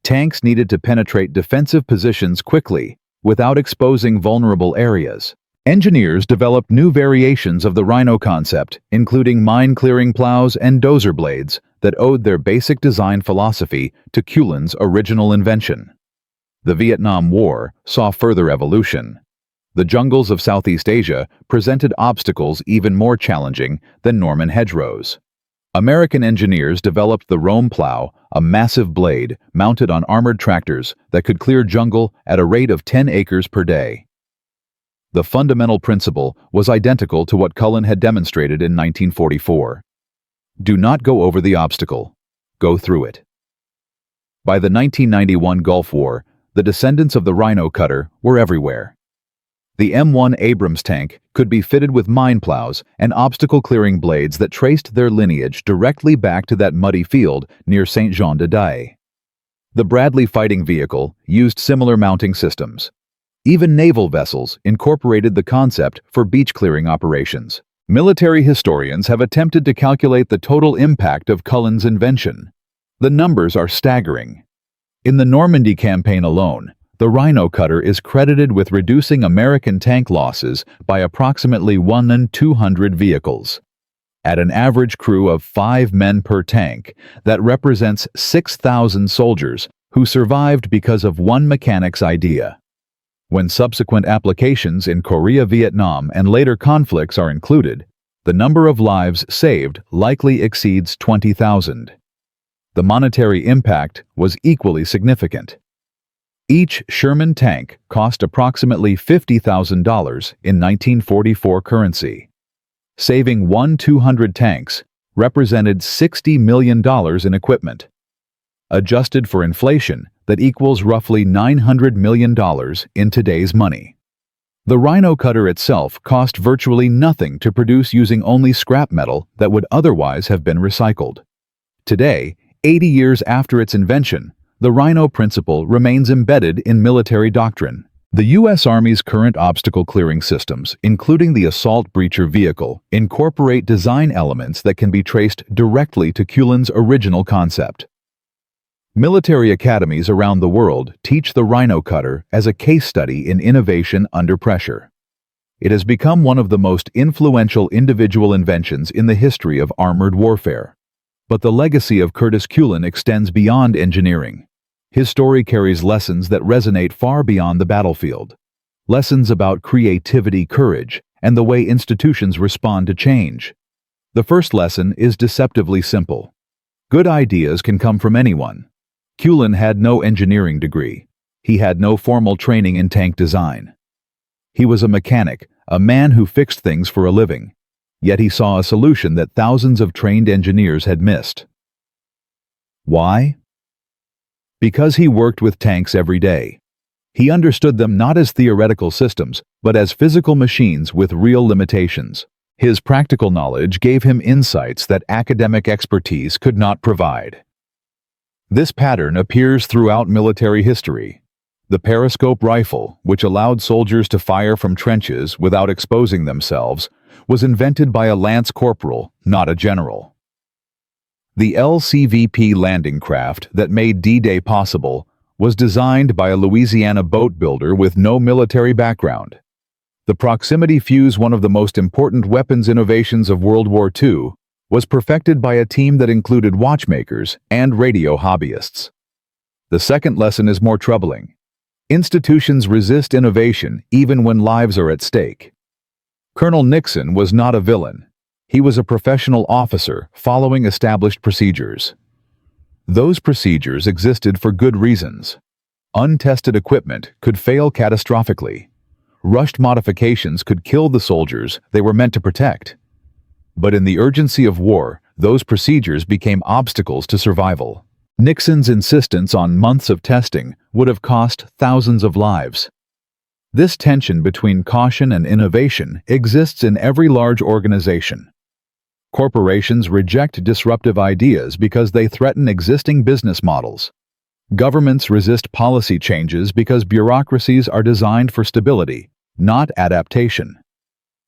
Tanks needed to penetrate defensive positions quickly, without exposing vulnerable areas. Engineers developed new variations of the Rhino concept, including mine-clearing plows and dozer blades that owed their basic design philosophy to Cullen's original invention. The Vietnam War saw further evolution. The jungles of Southeast Asia presented obstacles even more challenging than Norman hedgerows. American engineers developed the Rome plow, a massive blade mounted on armored tractors that could clear jungle at a rate of 10 acres per day. The fundamental principle was identical to what Cullen had demonstrated in 1944. Do not go over the obstacle. Go through it. By the 1991 Gulf War, the descendants of the Rhino cutter were everywhere. The M1 Abrams tank could be fitted with mine plows and obstacle-clearing blades that traced their lineage directly back to that muddy field near Saint-Jean-de-Dié. The Bradley fighting vehicle used similar mounting systems. Even naval vessels incorporated the concept for beach-clearing operations. Military historians have attempted to calculate the total impact of Cullen's invention. The numbers are staggering. In the Normandy campaign alone, the Rhino cutter is credited with reducing American tank losses by approximately 1 in 200 vehicles. At an average crew of 5 men per tank, that represents 6,000 soldiers who survived because of one mechanic's idea. When subsequent applications in Korea, Vietnam, and later conflicts are included, the number of lives saved likely exceeds 20,000. The monetary impact was equally significant. Each Sherman tank cost approximately $50,000 in 1944 currency. Saving 200 tanks represented $60 million in equipment. Adjusted for inflation, that equals roughly $900 million in today's money. The rhino cutter itself cost virtually nothing to produce using only scrap metal that would otherwise have been recycled. Today, 80 years after its invention, the rhino principle remains embedded in military doctrine. The U.S. Army's current obstacle-clearing systems, including the assault breacher vehicle, incorporate design elements that can be traced directly to Culin's original concept. Military academies around the world teach the rhino cutter as a case study in innovation under pressure. It has become one of the most influential individual inventions in the history of armored warfare. But the legacy of Curtis Culin extends beyond engineering. His story carries lessons that resonate far beyond the battlefield. Lessons about creativity, courage, and the way institutions respond to change. The first lesson is deceptively simple. Good ideas can come from anyone. Culin had no engineering degree. He had no formal training in tank design. He was a mechanic, a man who fixed things for a living. Yet he saw a solution that thousands of trained engineers had missed. Why? Because he worked with tanks every day. He understood them not as theoretical systems, but as physical machines with real limitations. His practical knowledge gave him insights that academic expertise could not provide. This pattern appears throughout military history. The periscope rifle, which allowed soldiers to fire from trenches without exposing themselves, was invented by a lance corporal, not a general. The LCVP landing craft that made D-Day possible was designed by a Louisiana boat builder with no military background. The proximity fuse, one of the most important weapons innovations of World War II, was perfected by a team that included watchmakers and radio hobbyists. The second lesson is more troubling. Institutions resist innovation even when lives are at stake. Colonel Nixon was not a villain. He was a professional officer following established procedures. Those procedures existed for good reasons. Untested equipment could fail catastrophically. Rushed modifications could kill the soldiers they were meant to protect. But in the urgency of war, those procedures became obstacles to survival. Nixon's insistence on months of testing would have cost thousands of lives. This tension between caution and innovation exists in every large organization. Corporations reject disruptive ideas because they threaten existing business models. Governments resist policy changes because bureaucracies are designed for stability, not adaptation.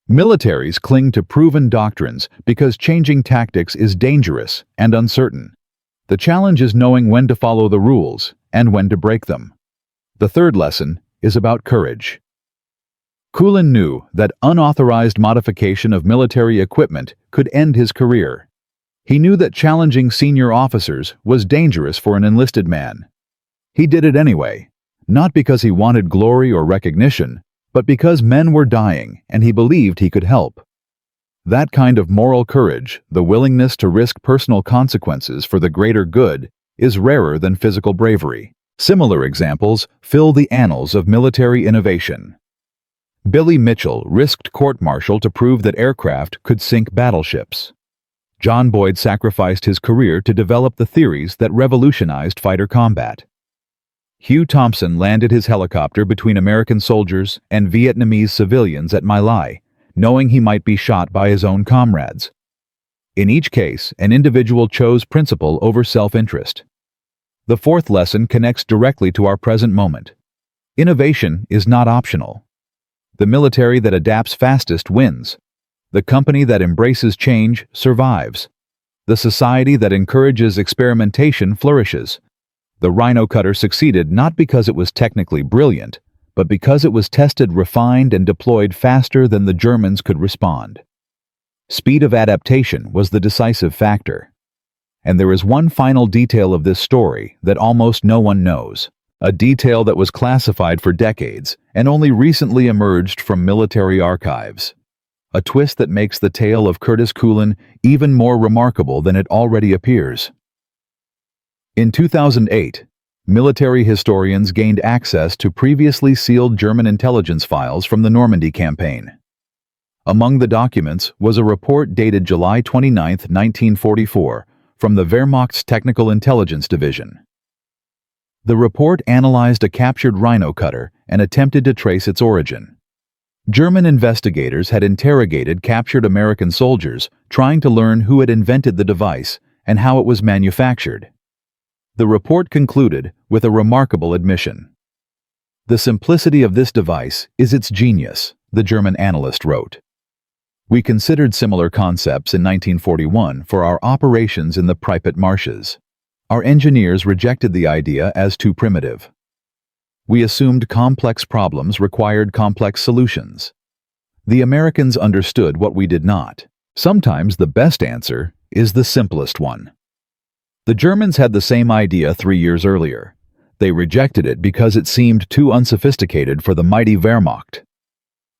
Militaries cling to proven doctrines because changing tactics is dangerous and uncertain. The challenge is knowing when to follow the rules and when to break them. The third lesson is about courage. Culin knew that unauthorized modification of military equipment could end his career. He knew that challenging senior officers was dangerous for an enlisted man. He did it anyway, not because he wanted glory or recognition, but because men were dying and he believed he could help. That kind of moral courage, the willingness to risk personal consequences for the greater good, is rarer than physical bravery. Similar examples fill the annals of military innovation. Billy Mitchell risked court-martial to prove that aircraft could sink battleships. John Boyd sacrificed his career to develop the theories that revolutionized fighter combat. Hugh Thompson landed his helicopter between American soldiers and Vietnamese civilians at My Lai, knowing he might be shot by his own comrades. In each case, an individual chose principle over self-interest. The fourth lesson connects directly to our present moment. Innovation is not optional. The military that adapts fastest wins. The company that embraces change survives. The society that encourages experimentation flourishes. The rhino cutter succeeded not because it was technically brilliant, but because it was tested, refined, and deployed faster than the Germans could respond. Speed of adaptation was the decisive factor. And there is one final detail of this story that almost no one knows. A detail that was classified for decades and only recently emerged from military archives. A twist that makes the tale of Curtis Culin even more remarkable than it already appears. In 2008, military historians gained access to previously sealed German intelligence files from the Normandy campaign. Among the documents was a report dated July 29, 1944, from the Wehrmacht's Technical Intelligence Division. The report analyzed a captured rhino cutter and attempted to trace its origin. German investigators had interrogated captured American soldiers, trying to learn who had invented the device and how it was manufactured. The report concluded with a remarkable admission. "The simplicity of this device is its genius," the German analyst wrote. "We considered similar concepts in 1941 for our operations in the Pripyat marshes. Our engineers rejected the idea as too primitive. We assumed complex problems required complex solutions. The Americans understood what we did not. Sometimes the best answer is the simplest one." The Germans had the same idea 3 years earlier. They rejected it because it seemed too unsophisticated for the mighty Wehrmacht.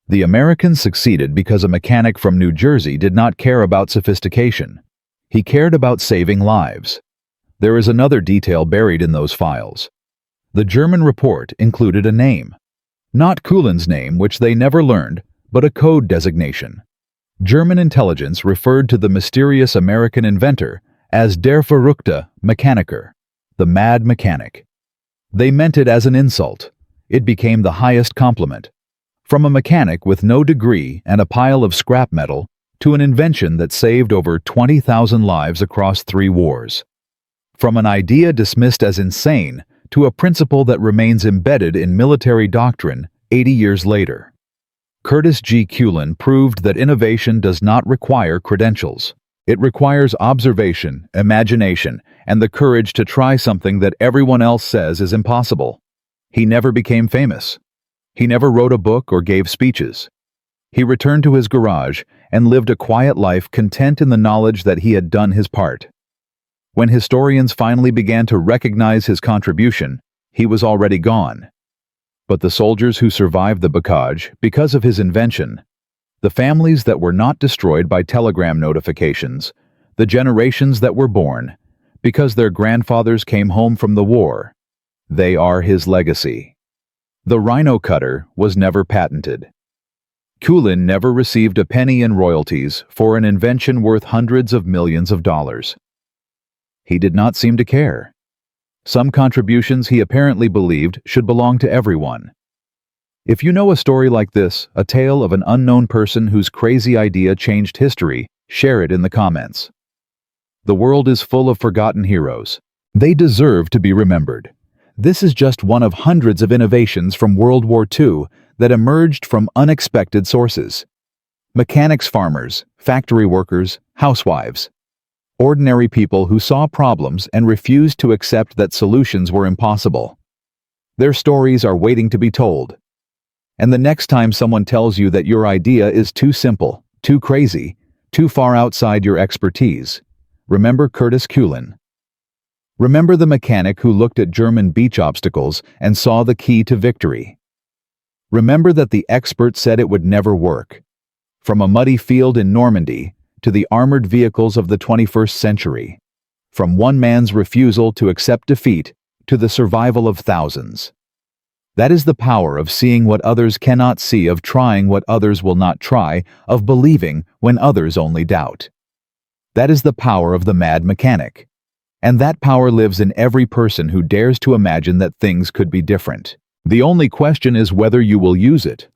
The Americans succeeded because a mechanic from New Jersey did not care about sophistication. He cared about saving lives. There is another detail buried in those files. The German report included a name. Not Kuhlen's name, which they never learned, but a code designation. German intelligence referred to the mysterious American inventor as der verrückte Mechaniker, the mad mechanic. They meant it as an insult. It became the highest compliment. From a mechanic with no degree and a pile of scrap metal to an invention that saved over 20,000 lives across 3 wars. From an idea dismissed as insane to a principle that remains embedded in military doctrine 80 years later. Curtis G. Kuhlen proved that innovation does not require credentials. It requires observation, imagination, and the courage to try something that everyone else says is impossible. He never became famous. He never wrote a book or gave speeches. He returned to his garage and lived a quiet life, content in the knowledge that he had done his part. When historians finally began to recognize his contribution, he was already gone. But the soldiers who survived the Bastogne because of his invention, the families that were not destroyed by telegram notifications, the generations that were born because their grandfathers came home from the war, they are his legacy. The rhino cutter was never patented. Kuhlen never received a penny in royalties for an invention worth hundreds of millions of dollars. He did not seem to care. Some contributions he apparently believed should belong to everyone. If you know a story like this, a tale of an unknown person whose crazy idea changed history, share it in the comments. The world is full of forgotten heroes. They deserve to be remembered. This is just one of hundreds of innovations from World War II that emerged from unexpected sources. Mechanics, farmers, factory workers, housewives. Ordinary people who saw problems and refused to accept that solutions were impossible. Their stories are waiting to be told. And the next time someone tells you that your idea is too simple, too crazy, too far outside your expertise, remember Curtis Kuhlen. Remember the mechanic who looked at German beach obstacles and saw the key to victory. Remember that the expert said it would never work. From a muddy field in Normandy to the armored vehicles of the 21st century. From one man's refusal to accept defeat to the survival of thousands. That is the power of seeing what others cannot see, of trying what others will not try, of believing when others only doubt. That is the power of the mad mechanic. And that power lives in every person who dares to imagine that things could be different. The only question is whether you will use it